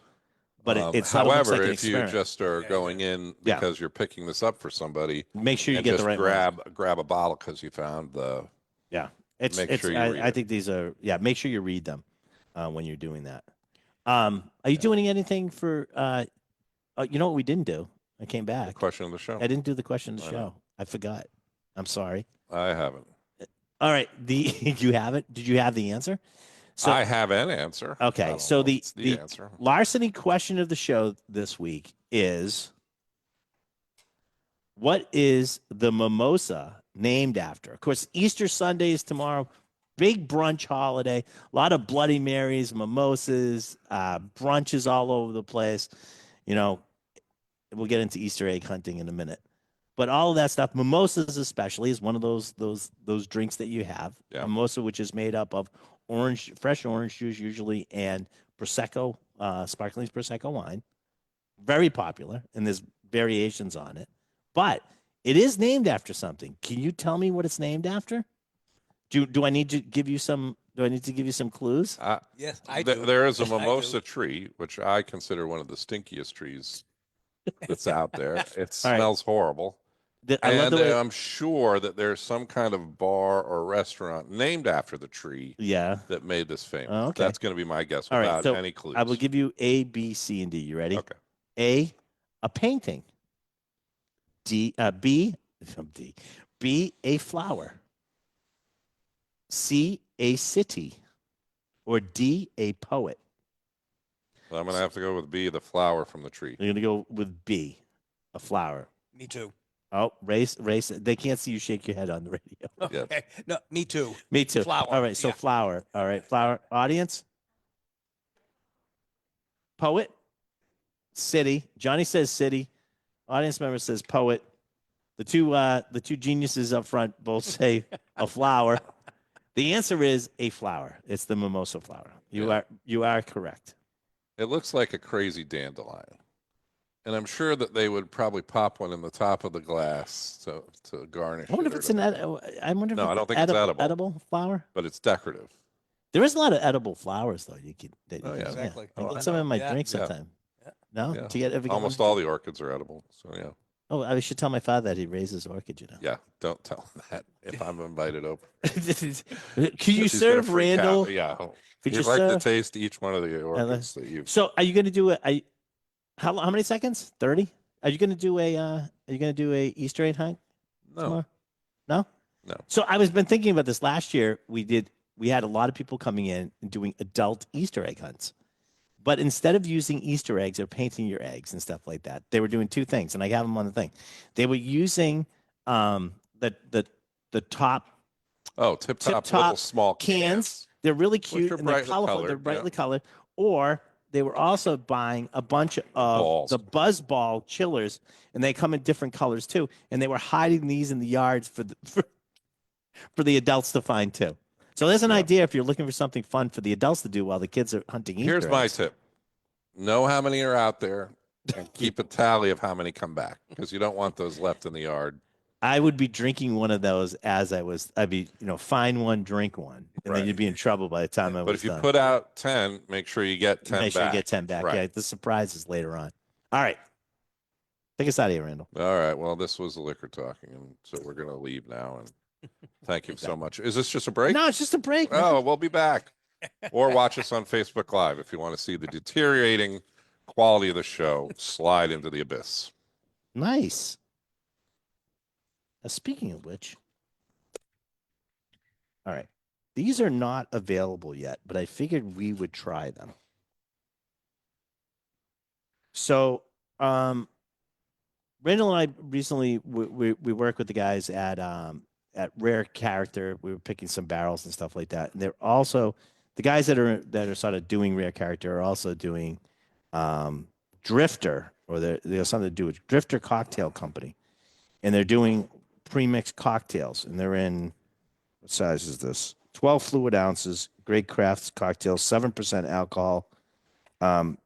A: But it's
B: however,
A: like
B: if you just are going in because you're picking this up for somebody,
A: make sure you get the right
B: grab a bottle because you found the.
A: Yeah, I think these are make sure you read them when you're doing that. Are you doing anything for? You know what we didn't do? I came back.
B: The question of the show.
A: I didn't do the question of the show. I forgot. I'm sorry.
B: I haven't.
A: All right. You haven't? Did you have the answer? So
B: I have an answer.
A: Okay. So the
B: answer.
A: larceny question of the show this week is, what is the mimosa named after? Of course, Easter Sunday is tomorrow. Big brunch holiday. A lot of Bloody Marys, mimosas, brunches all over the place. You know, we'll get into Easter egg hunting in a minute. But all of that stuff, mimosas especially, is one of those drinks that you have.
B: Yeah.
A: A mimosa, which is made up of fresh orange juice usually, and Prosecco, sparkling Prosecco wine. Very popular, and there's variations on it. But it is named after something. Can you tell me what it's named after? Do I need to give you some? Do I need to give you some clues?
C: Yes, I do.
B: There is a mimosa tree, which I consider one of the stinkiest trees that's out there. It smells horrible. I'm sure that there's some kind of bar or restaurant named after the tree that made this famous.
A: Oh, okay.
B: That's going to be my guess without any clues.
A: I will give you A, B, C, and D. You ready?
B: Okay.
A: A painting. B, a flower. C, a city. Or D, a poet.
B: I'm going to have to go with B, the flower from the tree.
A: You're going to go with B, a flower.
C: Me too.
A: Oh, race. They can't see you shake your head on the radio.
C: Okay. Yes. No, me too.
A: Me too.
C: Flower.
A: All right, so flower. All right, flower. Audience? Poet? City. Johnny says city. Audience member says poet. The two geniuses up front both say a flower. The answer is a flower. It's the mimosa flower. You are correct.
B: It looks like a crazy dandelion. And I'm sure that they would probably pop one in the top of the glass to garnish
A: I wonder
B: it.
A: if it's an. I wonder if
B: No, I
A: it's
B: don't think it's edible.
A: edible flower.
B: But it's decorative.
A: There is a lot of edible flowers though. You could.
B: Oh, yeah.
C: Exactly.
A: I
C: Oh,
A: get
C: I
A: some
C: know.
A: in my
C: Yeah.
A: drink
B: Yeah.
A: sometime.
C: Yeah.
A: No,
B: Yeah.
A: to get ever get
B: Almost
A: one?
B: all the orchids are edible. So yeah.
A: Oh, I should tell my father that he raises orchid. You know.
B: Yeah. Don't tell him that if I'm invited over.
A: Could you
B: He's gonna
A: serve
B: freak out.
A: Randall?
B: Yeah.
A: Could
B: He'd
A: you
B: like to
A: serve?
B: taste each one of the orchids that you've.
A: So, are you going to do a? How many seconds? 30? Are you going to do a? Are you going to do a Easter egg hunt?
B: No.
A: Tomorrow? No.
B: No.
A: So I was been thinking about this last year. We had a lot of people coming in and doing adult Easter egg hunts. But instead of using Easter eggs or painting your eggs and stuff like that, they were doing two things, and I have them on the thing. They were using the top
B: Oh, tip-top
A: tip-top
B: little small
A: cans. They're really cute
B: are
A: and they're
B: brightly
A: colorful.
B: colored,
A: They're brightly
B: yeah.
A: colored. Or they were also buying a bunch of
B: Balls.
A: the Buzz Ball chillers, and they come in different colors too. And they were hiding these in the yards for the adults to find too. So there's an
B: Yeah.
A: idea if you're looking for something fun for the adults to do while the kids are hunting Easter
B: Here's my
A: eggs.
B: tip. Know how many are out there and keep a tally of how many come back because you don't want those left in the yard.
A: I would be drinking one of those as I'd be, find one, drink one, and
B: Right.
A: then you'd be in trouble by the time I was
B: But if you
A: done.
B: put out 10, make sure you get 10
A: Make sure you
B: back.
A: get 10 back.
B: Right.
A: Yeah, the surprise is later on. All right. Take us out of here, Randall.
B: All right. Well, this was the liquor talking, and so we're going to leave now. And thank you so much. Is this just a break?
A: No, it's just a break. man.
B: Oh, we'll be back. Or watch us on Facebook Live if you want to see the deteriorating quality of the show slide into the abyss.
A: Nice. Now, speaking of which, all right, these are not available yet, but I figured we would try them. So, Randall and I recently we work with the guys at Rare Character. We were picking some barrels and stuff like that, and they're also the guys that are sort of doing Rare Character are also doing Drifter, or they have something to do with Drifter Cocktail Company, and they're doing pre-mixed cocktails, and they're in what size is this? 12 fluid ounces, great crafts cocktails, 7% alcohol.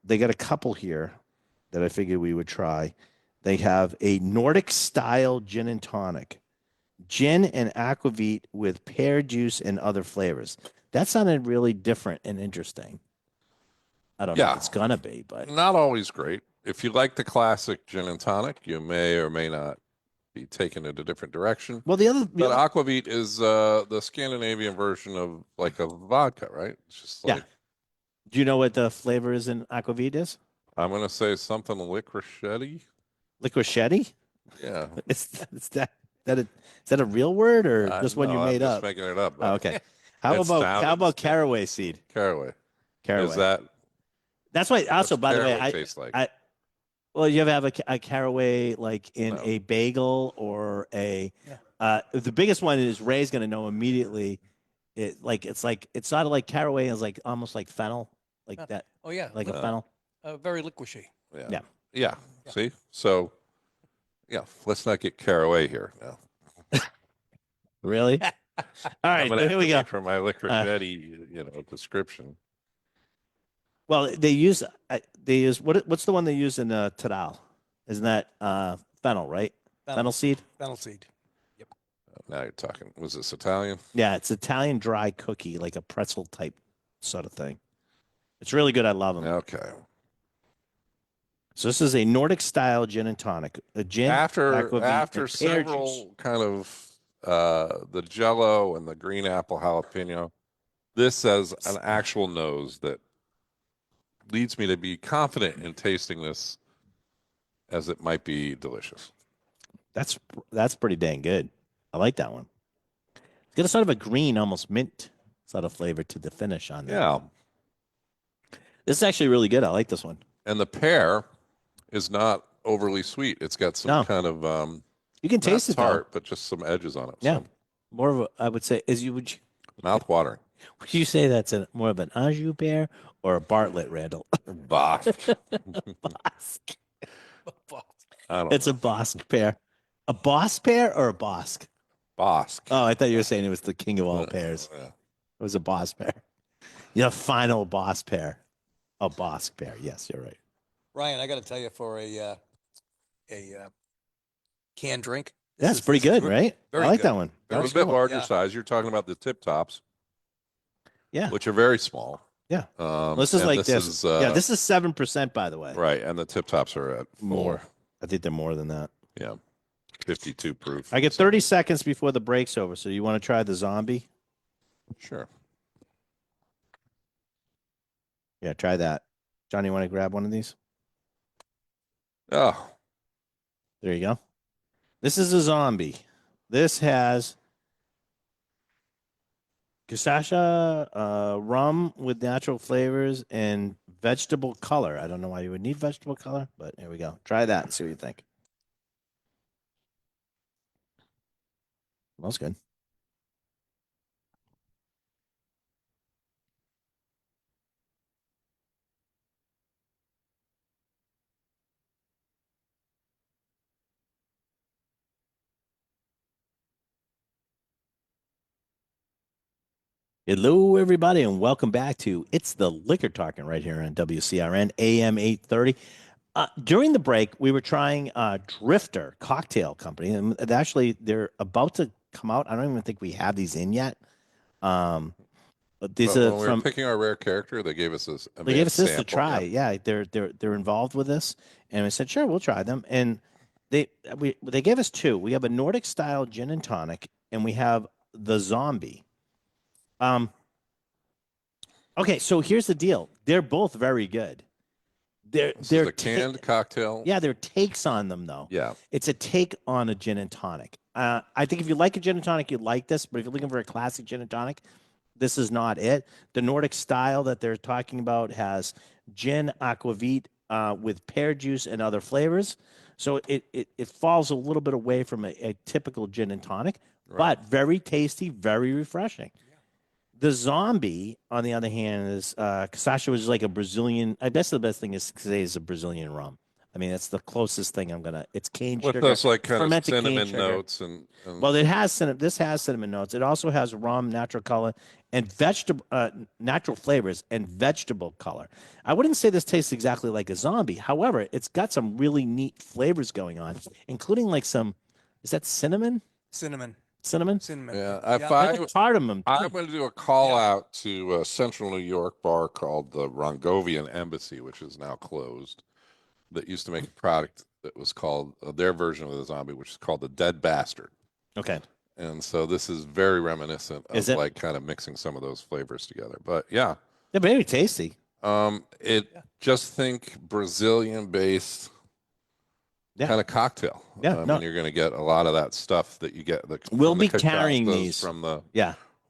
A: They got a couple here that I figured we would try. They have a Nordic style gin and tonic, gin and aquavit with pear juice and other flavors. That sounded really different and interesting. I don't know
B: Yeah.
A: if it's gonna be, but
B: Not always great. If you like the classic gin and tonic, you may or may not be taken in a different direction.
A: well, the other
B: But aquavit is the Scandinavian version of like a vodka, right? It's just
A: Yeah.
B: like
A: do you know what the flavor is in aquavit is?
B: I'm gonna say something licorice-y.
A: Liquoricetti?
B: Yeah.
A: Is that is that a real word or just one you
B: No, I'm
A: made
B: just
A: up?
B: making it up.
A: Oh, okay. How
B: It
A: about
B: sounded-
A: caraway seed?
B: Caraway.
A: Caraway.
B: Is that
A: That's why. Also,
B: what's
A: by the way,
B: caraway taste like?
A: well, you ever have a caraway like in
B: No.
A: a bagel or a?
C: Yeah.
A: The biggest one is Ray's going to know immediately. It's sort of like caraway is like almost like fennel, like
C: Yeah.
A: that,
C: Oh yeah,
A: like a
B: Uh,
A: fennel.
C: very liquishy.
B: Yeah.
A: Yeah.
B: Yeah.
C: Yeah.
B: See? So yeah, let's not get caraway here. No.
A: Really? All right,
B: I'm gonna
A: here
B: have
A: we
B: to
A: go.
B: look for my licorice description.
A: Well, they use what's the one they use in Tadal? Isn't that fennel, right? Fennel seed.
C: Fennel seed.
B: Now you're talking. Was this Italian?
A: Yeah, it's Italian dry cookie, like a pretzel type sort of thing. It's really good. I love them.
B: Okay.
A: So this is a Nordic style gin and tonic. A gin
B: After
A: aquavit,
B: after
A: and pear juice.
B: several kind of the Jello and the green apple jalapeno, this has an actual nose that leads me to be confident in tasting this, as it might be delicious.
A: That's pretty dang good. I like that one. It's got a sort of a green, almost mint sort of flavor to the finish on that.
B: Yeah,
A: This is actually really good. I like this one.
B: and the pear is not overly sweet. It's got some
A: No.
B: kind of
A: You can
B: not
A: taste it though.
B: tart, but just some edges on it.
A: Yeah.
B: So,
A: More of a, I would say,
B: mouth watering.
A: would you say that's more of an Anjou pear or a Bartlett, Randall?
B: Bah.
A: Bosque.
B: I don't
A: It's
B: know.
A: a Bosque pear. A Boss pear or a Bosque?
B: Bosque.
A: Oh, I thought you were saying it was the king of all pears.
B: Yeah.
A: It was a Boss pear. Yeah, final Boss pear. Oh, Bosque pear. Yes, you're right.
C: Ryan, I got to tell you, for a canned drink,
A: That's pretty good, right?
C: very
A: I like
C: good.
A: that one.
B: They're
A: That
B: a
A: was
B: bit
A: cool.
B: larger
C: Yeah.
B: size. You're talking about the tip tops,
A: Yeah.
B: which are very small.
A: Yeah.
B: Well,
A: This is
B: and
A: like this.
B: Is,
A: Yeah, this is 7%, by the way.
B: right, and the tip tops are at
A: More.
B: full,
A: I think they're more than that.
B: yeah, 52 proof.
A: I get 30 seconds before the break's over. So you want to try the zombie?
B: Sure.
A: Yeah, try that. Johnny, you want to grab one of these?
B: Oh,
A: There you go. This is a zombie. This has Kasasha rum with natural flavors and vegetable color. I don't know why you would need vegetable color, but here we go. Try that and see what you think. Smells good. Hello, everybody, and welcome back to It's the Liquor Talking right here on WCRN AM 830. During the break, we were trying Drifter Cocktail Company, and actually, they're about to come out. I don't even think we have these in yet. But these
B: when
A: are
B: we were
A: from.
B: picking our rare character, they gave us this.
A: They gave us this to
B: sample,
A: try. Yeah, they're involved with this, and we said, sure, we'll try them. And they gave us two. We have a Nordic style gin and tonic, and we have the zombie. Okay, so here's the deal. They're both very good. They're
B: a canned cocktail.
A: Yeah, they're takes on them though.
B: Yeah.
A: It's a take on a gin and tonic. I think if you like a gin and tonic, you like this. But if you're looking for a classic gin and tonic, this is not it. The Nordic style that they're talking about has gin aquavit with pear juice and other flavors. So it falls a little bit away from a typical gin and tonic,
B: Right.
A: but very tasty, very refreshing. The zombie, on the other hand, is Kasasha was like a Brazilian. I guess the best thing is to say is a Brazilian rum. I mean, that's the closest thing I'm gonna. It's cane
B: With
A: sugar.
B: those like kind of
A: fermented cane
B: cinnamon
A: sugar.
B: notes and
A: Well, it has cinnamon. This has cinnamon notes. It also has rum, natural color, and vegetable, natural flavors and vegetable color. I wouldn't say this tastes exactly like a zombie. However, it's got some really neat flavors going on, including like some. Is that cinnamon?
C: Cinnamon.
A: Cinnamon.
B: yeah.
A: Cardamom.
B: I'm going to do a call out to a Central New York bar called the Rongovian Embassy, which is now closed. That used to make a product that was called their version of the zombie, which is called the Dead Bastard.
A: Okay.
B: And so this is very reminiscent of like kind of mixing some of those flavors together. But yeah,
A: they're very tasty.
B: Just think Brazilian based kind of cocktail.
A: Yeah,
B: I mean, you're going to get a lot of that stuff that you get.
A: We'll be carrying these
B: from the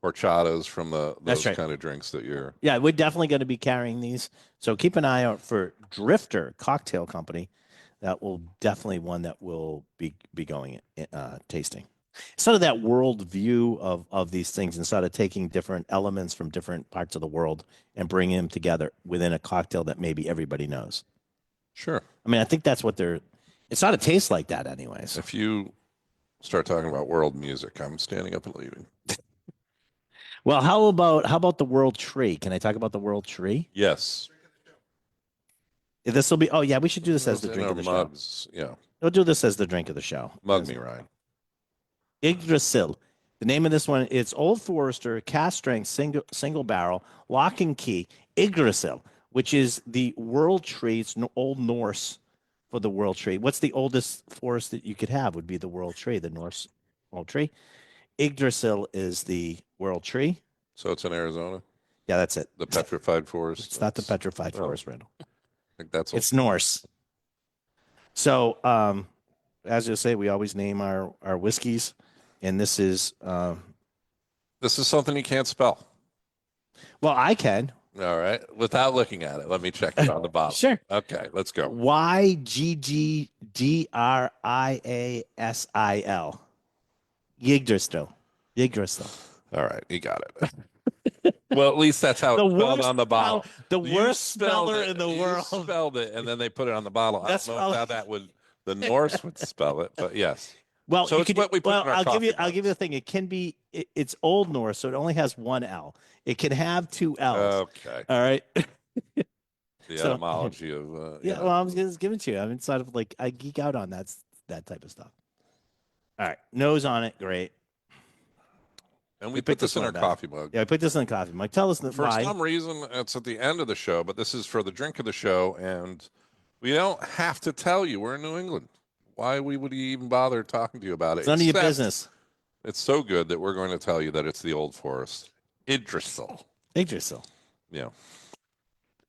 A: horchatas,
B: from those kind of drinks that you're.
A: Yeah, we're definitely going to be carrying these. So keep an eye out for Drifter Cocktail Company. That will definitely one that will be going tasting. Sort of that world view of these things, and sort of taking different elements from different parts of the world and bringing them together within a cocktail that maybe everybody knows.
B: Sure.
A: I mean, I think that's what they're. It's not a taste like that, anyways.
B: If you start talking about world music, I'm standing up and leaving.
A: Well, how about the world tree? Can I talk about the world tree?
B: Yes.
A: This will be. Oh yeah, we should do this as the drink of the
B: mugs.
A: show.
B: Yeah.
A: We'll do this as the drink of the show.
B: Mug me, Ryan.
A: Yggdrasil. The name of this one, it's Old Forester, cast strength, single barrel, lock and key, Yggdrasil, which is the world tree. It's Old Norse for the world tree. What's the oldest forest that you could have would be the world tree, the Norse world tree. Yggdrasil is the world tree.
B: So it's in Arizona?
A: Yeah, that's it.
B: The petrified forest?
A: It's not the petrified forest, Randall.
B: I think that's
A: it's Norse. So, as you say, we always name our whiskeys, and this is
B: something you can't spell.
A: Well, I can.
B: All right. Without looking at it, let me check it on the bottle.
A: Sure.
B: Okay, let's go.
A: Yggdrasil. Yggdrasil.
B: All right, you got it. Well, at least that's how it's spelled on the bottle.
A: The worst speller in the world.
B: You spelled it, and then they put it on the bottle.
A: That's
B: I don't know how that would the Norse would spell it, but yes.
A: Well,
B: so it's what we put in our
A: I'll give you the thing. It can be. It's Old Norse, so it only has one L. It can have two L's.
B: Okay.
A: All right.
B: The
A: So-
B: etymology of
A: Yeah, well, I was just giving it to you. I'm sort of like I geek out on that type of stuff. All right, nose on it, great.
B: and
A: we
B: we
A: picked
B: put this
A: this
B: in
A: one
B: our
A: back.
B: coffee mug.
A: Yeah, I put this in the coffee. Mike, tell us
B: For
A: why.
B: some reason, it's at the end of the show, but this is for the drink of the show, and we don't have to tell you we're in New England. Why we would even bother talking to you about it?
A: It's none of your
B: except
A: business.
B: It's so good that we're going to tell you that it's the Old Forest. Yggdrasil.
A: Yggdrasil.
B: Yeah.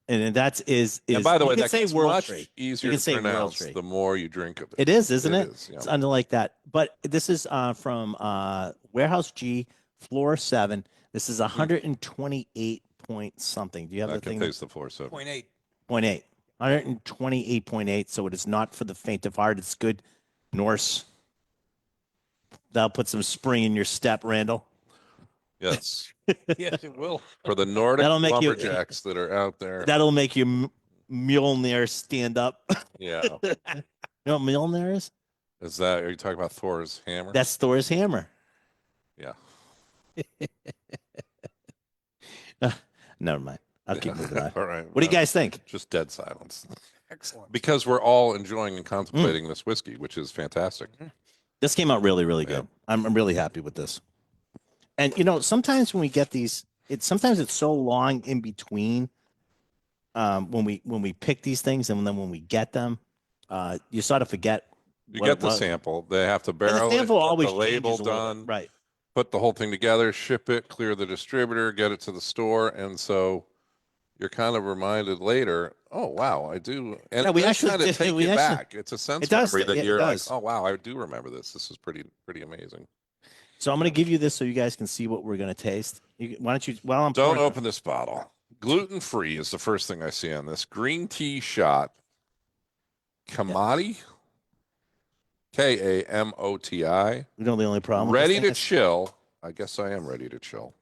A: And that's is.
B: And by the
A: you
B: way,
A: can
B: that
A: say
B: gets
A: World
B: much
A: Tree.
B: easier
A: can
B: to
A: say World
B: pronounce
A: Tree.
B: the more you drink of it.
A: It is, isn't it?
B: It is, yeah.
A: It's under like that. But this is from Warehouse G, floor 7. This is 128 point something. Do you have
B: I
A: the
B: can
A: thing?
B: taste the floor, so
C: 0.8.
A: 0.8. 128.8. So it is not for the faint of heart. It's good Norse. That'll put some spring in your step, Randall.
B: yes.
C: Yes, it will.
B: For the Nordic
A: That'll make you-
B: lumberjacks that are out there.
A: That'll make you Mjolnir stand up.
B: Yeah.
A: You know what Mjolnir is?
B: Is that, are you talking about Thor's hammer?
A: That's Thor's hammer.
B: Yeah.
A: Never mind. I'll keep moving on.
B: All right.
A: What do you guys think?
B: Just dead silence.
C: Excellent.
B: Because we're all enjoying and
A: Mm.
B: contemplating this whiskey, which is fantastic.
A: This came out really, really
B: Yeah.
A: good. I'm really happy with this. And sometimes when we get these, sometimes it's so long in between when we pick these things, and then when we get them, you sort of forget.
B: You
A: what
B: get
A: it
B: the
A: was.
B: sample. They have to
A: And
B: barrel
A: the
B: it,
A: sample
B: get
A: always
B: the label
A: changes a little
B: done,
A: bit. Right.
B: put the whole thing together, ship it, clear the distributor, get it to the store, and so you're kind of reminded later. Oh wow, I do. And
A: Yeah, we
B: it does
A: actually
B: kind of
A: did-
B: take
A: we
B: you
A: actually-
B: back. It's a sense
A: does,
B: memory that
A: it
B: you're like,
A: does.
B: oh wow, I do remember this. This is pretty amazing.
A: So I'm going to give you this so you guys can see what we're going to taste. Why don't you? Well, I'm
B: Don't
A: pouring-
B: open this bottle. Gluten free is the first thing I see on this. Green tea shot. Kamati. Kamoti.
A: You know the only problem. with
B: Ready
A: this
B: to
A: thing is
B: chill. I guess I am ready to chill.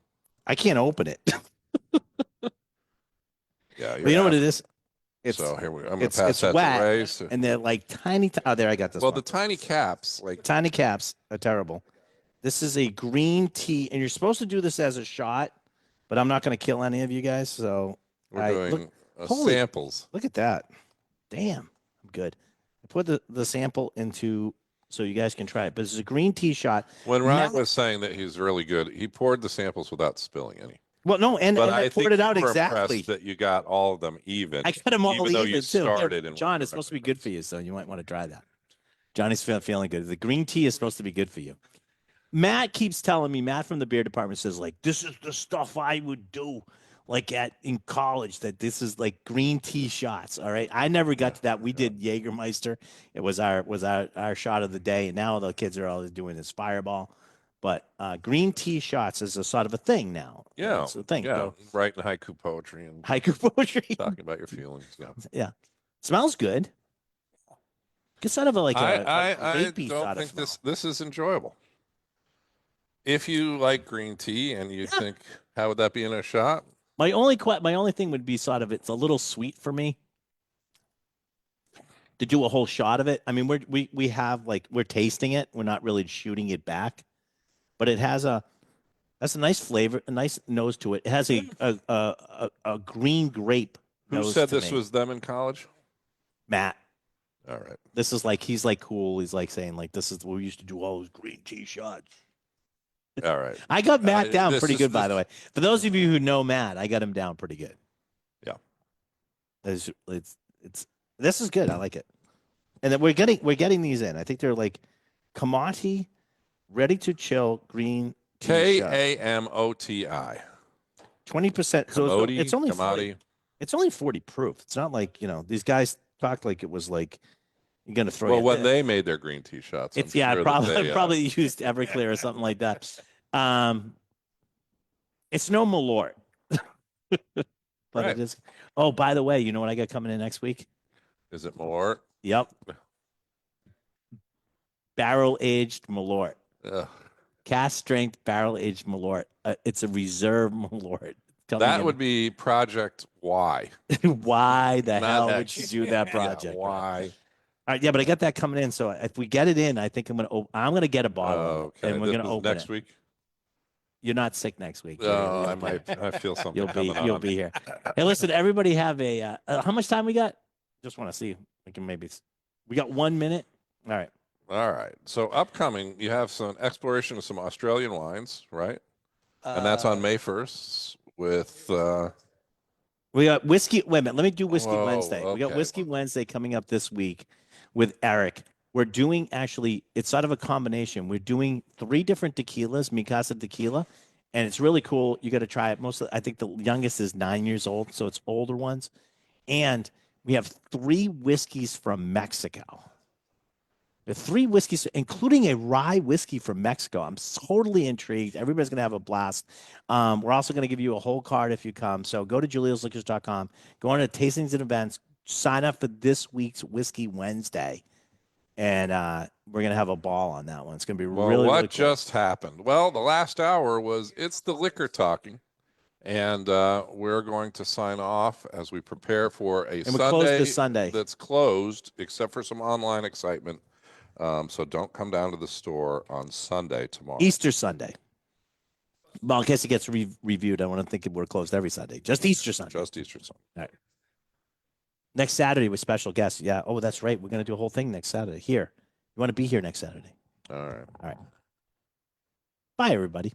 A: I can't open it.
B: Yeah.
A: But you know what it is? It's
B: So here we. I'm gonna
A: it's-
B: pass
A: it's
B: that
A: wet,
B: to Ray. So-
A: and they're like tiny. Oh, there I got this.
B: well,
A: one.
B: the tiny caps, like
A: Tiny caps are terrible. This is a green tea, and you're supposed to do this as a shot, but I'm not going to kill any of you guys. So
B: we're doing
A: holy-
B: samples.
A: look at that. Damn, I'm good. I put the sample into so you guys can try it. But this is a green tea shot.
B: When Ryan
A: Now-
B: was saying that he's really good, he poured the samples without spilling any.
A: Well, no, and
B: But
A: I
B: I
A: poured
B: think
A: it out
B: you were
A: exactly.
B: impressed that you got all of them even.
A: I cut them all
B: even though you
A: even, too. Here,
B: started in
A: John, it's supposed to be good for you, so you might want to try that. Johnny's feeling good. The green tea is supposed to be good for you. Matt keeps telling me, Matt from the beer department says, like, this is the stuff I would do, like in college, that this is like green tea shots. All right. I never got to that. We did Jägermeister. It was our shot of the day. And now the kids are all doing this Fireball. But green tea shots is a sort of a thing now.
B: Yeah,
A: It's a thing.
B: yeah,
A: So,
B: writing haiku poetry and
A: haiku poetry.
B: talking about your feelings. Yeah,
A: Yeah. Smells good. It's sort of a
B: I
A: grapey
B: don't
A: sort of
B: think
A: smell.
B: this is enjoyable. If you like green tea and you
A: Yeah.
B: think, how would that be in a shot?
A: My only thing would be sort of it's a little sweet for me to do a whole shot of it. I mean, we have like we're tasting it. We're not really shooting it back, but it has that's a nice flavor, a nice nose to it. It has a green grape.
B: Who
A: nose
B: said
A: to
B: this
A: me.
B: was them in college?
A: Matt?
B: All right.
A: This is like he's like cool. He's like saying like this is we used to do all those green tea shots.
B: All right.
A: I got Matt down
B: this
A: pretty
B: is-
A: good, by
B: this-
A: the way. For those of you who know Matt, I got him down pretty good.
B: Yeah.
A: It's this is good. I like it. And then we're getting these in. I think they're like Kamati, ready to chill, green tea shot.
B: Kamoti.
A: 20%. So
B: Kamoti.
A: it's only 40,
B: Kamati.
A: it's only 40 proof. It's not like, these guys talked like it was like you're gonna throw
B: Well,
A: you
B: when they made their green tea shots,
A: it's
B: I'm
A: yeah,
B: sure that
A: probably
B: they,
A: probably used Everclear or something like that. It's no Malort. But
B: Right.
A: it is. Oh, by the way, you know what I got coming in next week?
B: Is it Malort?
A: Yep. Barrel aged Malort.
B: Ugh.
A: Cast strength barrel aged Malort. It's a reserve Malort. Coming
B: That
A: in.
B: would be Project Y.
A: Why the
B: Not
A: hell would
B: X.
A: you do that
B: Yeah,
A: project?
B: why?
A: All right, yeah, but I got that coming in. So if we get it in, I think I'm gonna get a bottle, of it,
B: Okay.
A: and we're
B: This
A: gonna
B: is
A: open
B: next
A: it
B: week.
A: You're not sick next week.
B: I might. I feel something
A: You'll
B: coming on.
A: you'll be here. Hey, listen, everybody have a. How much time we got? Just want to see. We can maybe. We got 1 minute. All right.
B: All right. So upcoming, you have some exploration of some Australian wines, right? And that's on May 1st with.
A: We got whiskey. Wait a minute. Let me do Whiskey
B: Whoa,
A: Wednesday. We got
B: okay.
A: Whiskey Wednesday coming up this week with Eric. We're doing actually, it's sort of a combination. We're doing 3 different tequilas, Mikasa tequila, and it's really cool. You got to try it. I think the youngest is 9 years old, so it's older ones. And we have 3 whiskeys from Mexico. The 3 whiskeys, including a rye whiskey from Mexico. I'm totally intrigued. Everybody's going to have a blast. We're also going to give you a whole card if you come. So go to juliosliquors.com, go on to tastings and events, sign up for this week's Whiskey Wednesday, and we're going to have a ball on that one. It's going to be really
B: what
A: cool.
B: just happened? Well, the last hour was It's the Liquor Talking. And we're going to sign off as we prepare for a
A: Sunday
B: that's closed, except for some online excitement. So don't come down to the store on Sunday tomorrow.
A: Easter Sunday. Well, in case it gets reviewed, I want to think we're closed every Sunday. Just Easter Sunday.
B: Just Easter Sunday.
A: All right. Next Saturday with special guests. Yeah. Oh, that's right. We're going to do a whole thing next Saturday. Here. You want to be here next Saturday.
B: All right.
A: All right. Bye, everybody.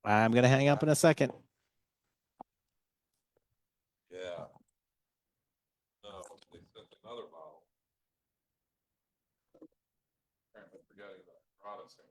A: I'm going to hang up in a second.
B: Yeah. No, they sent another bottle. Apparently forgetting about Protestant.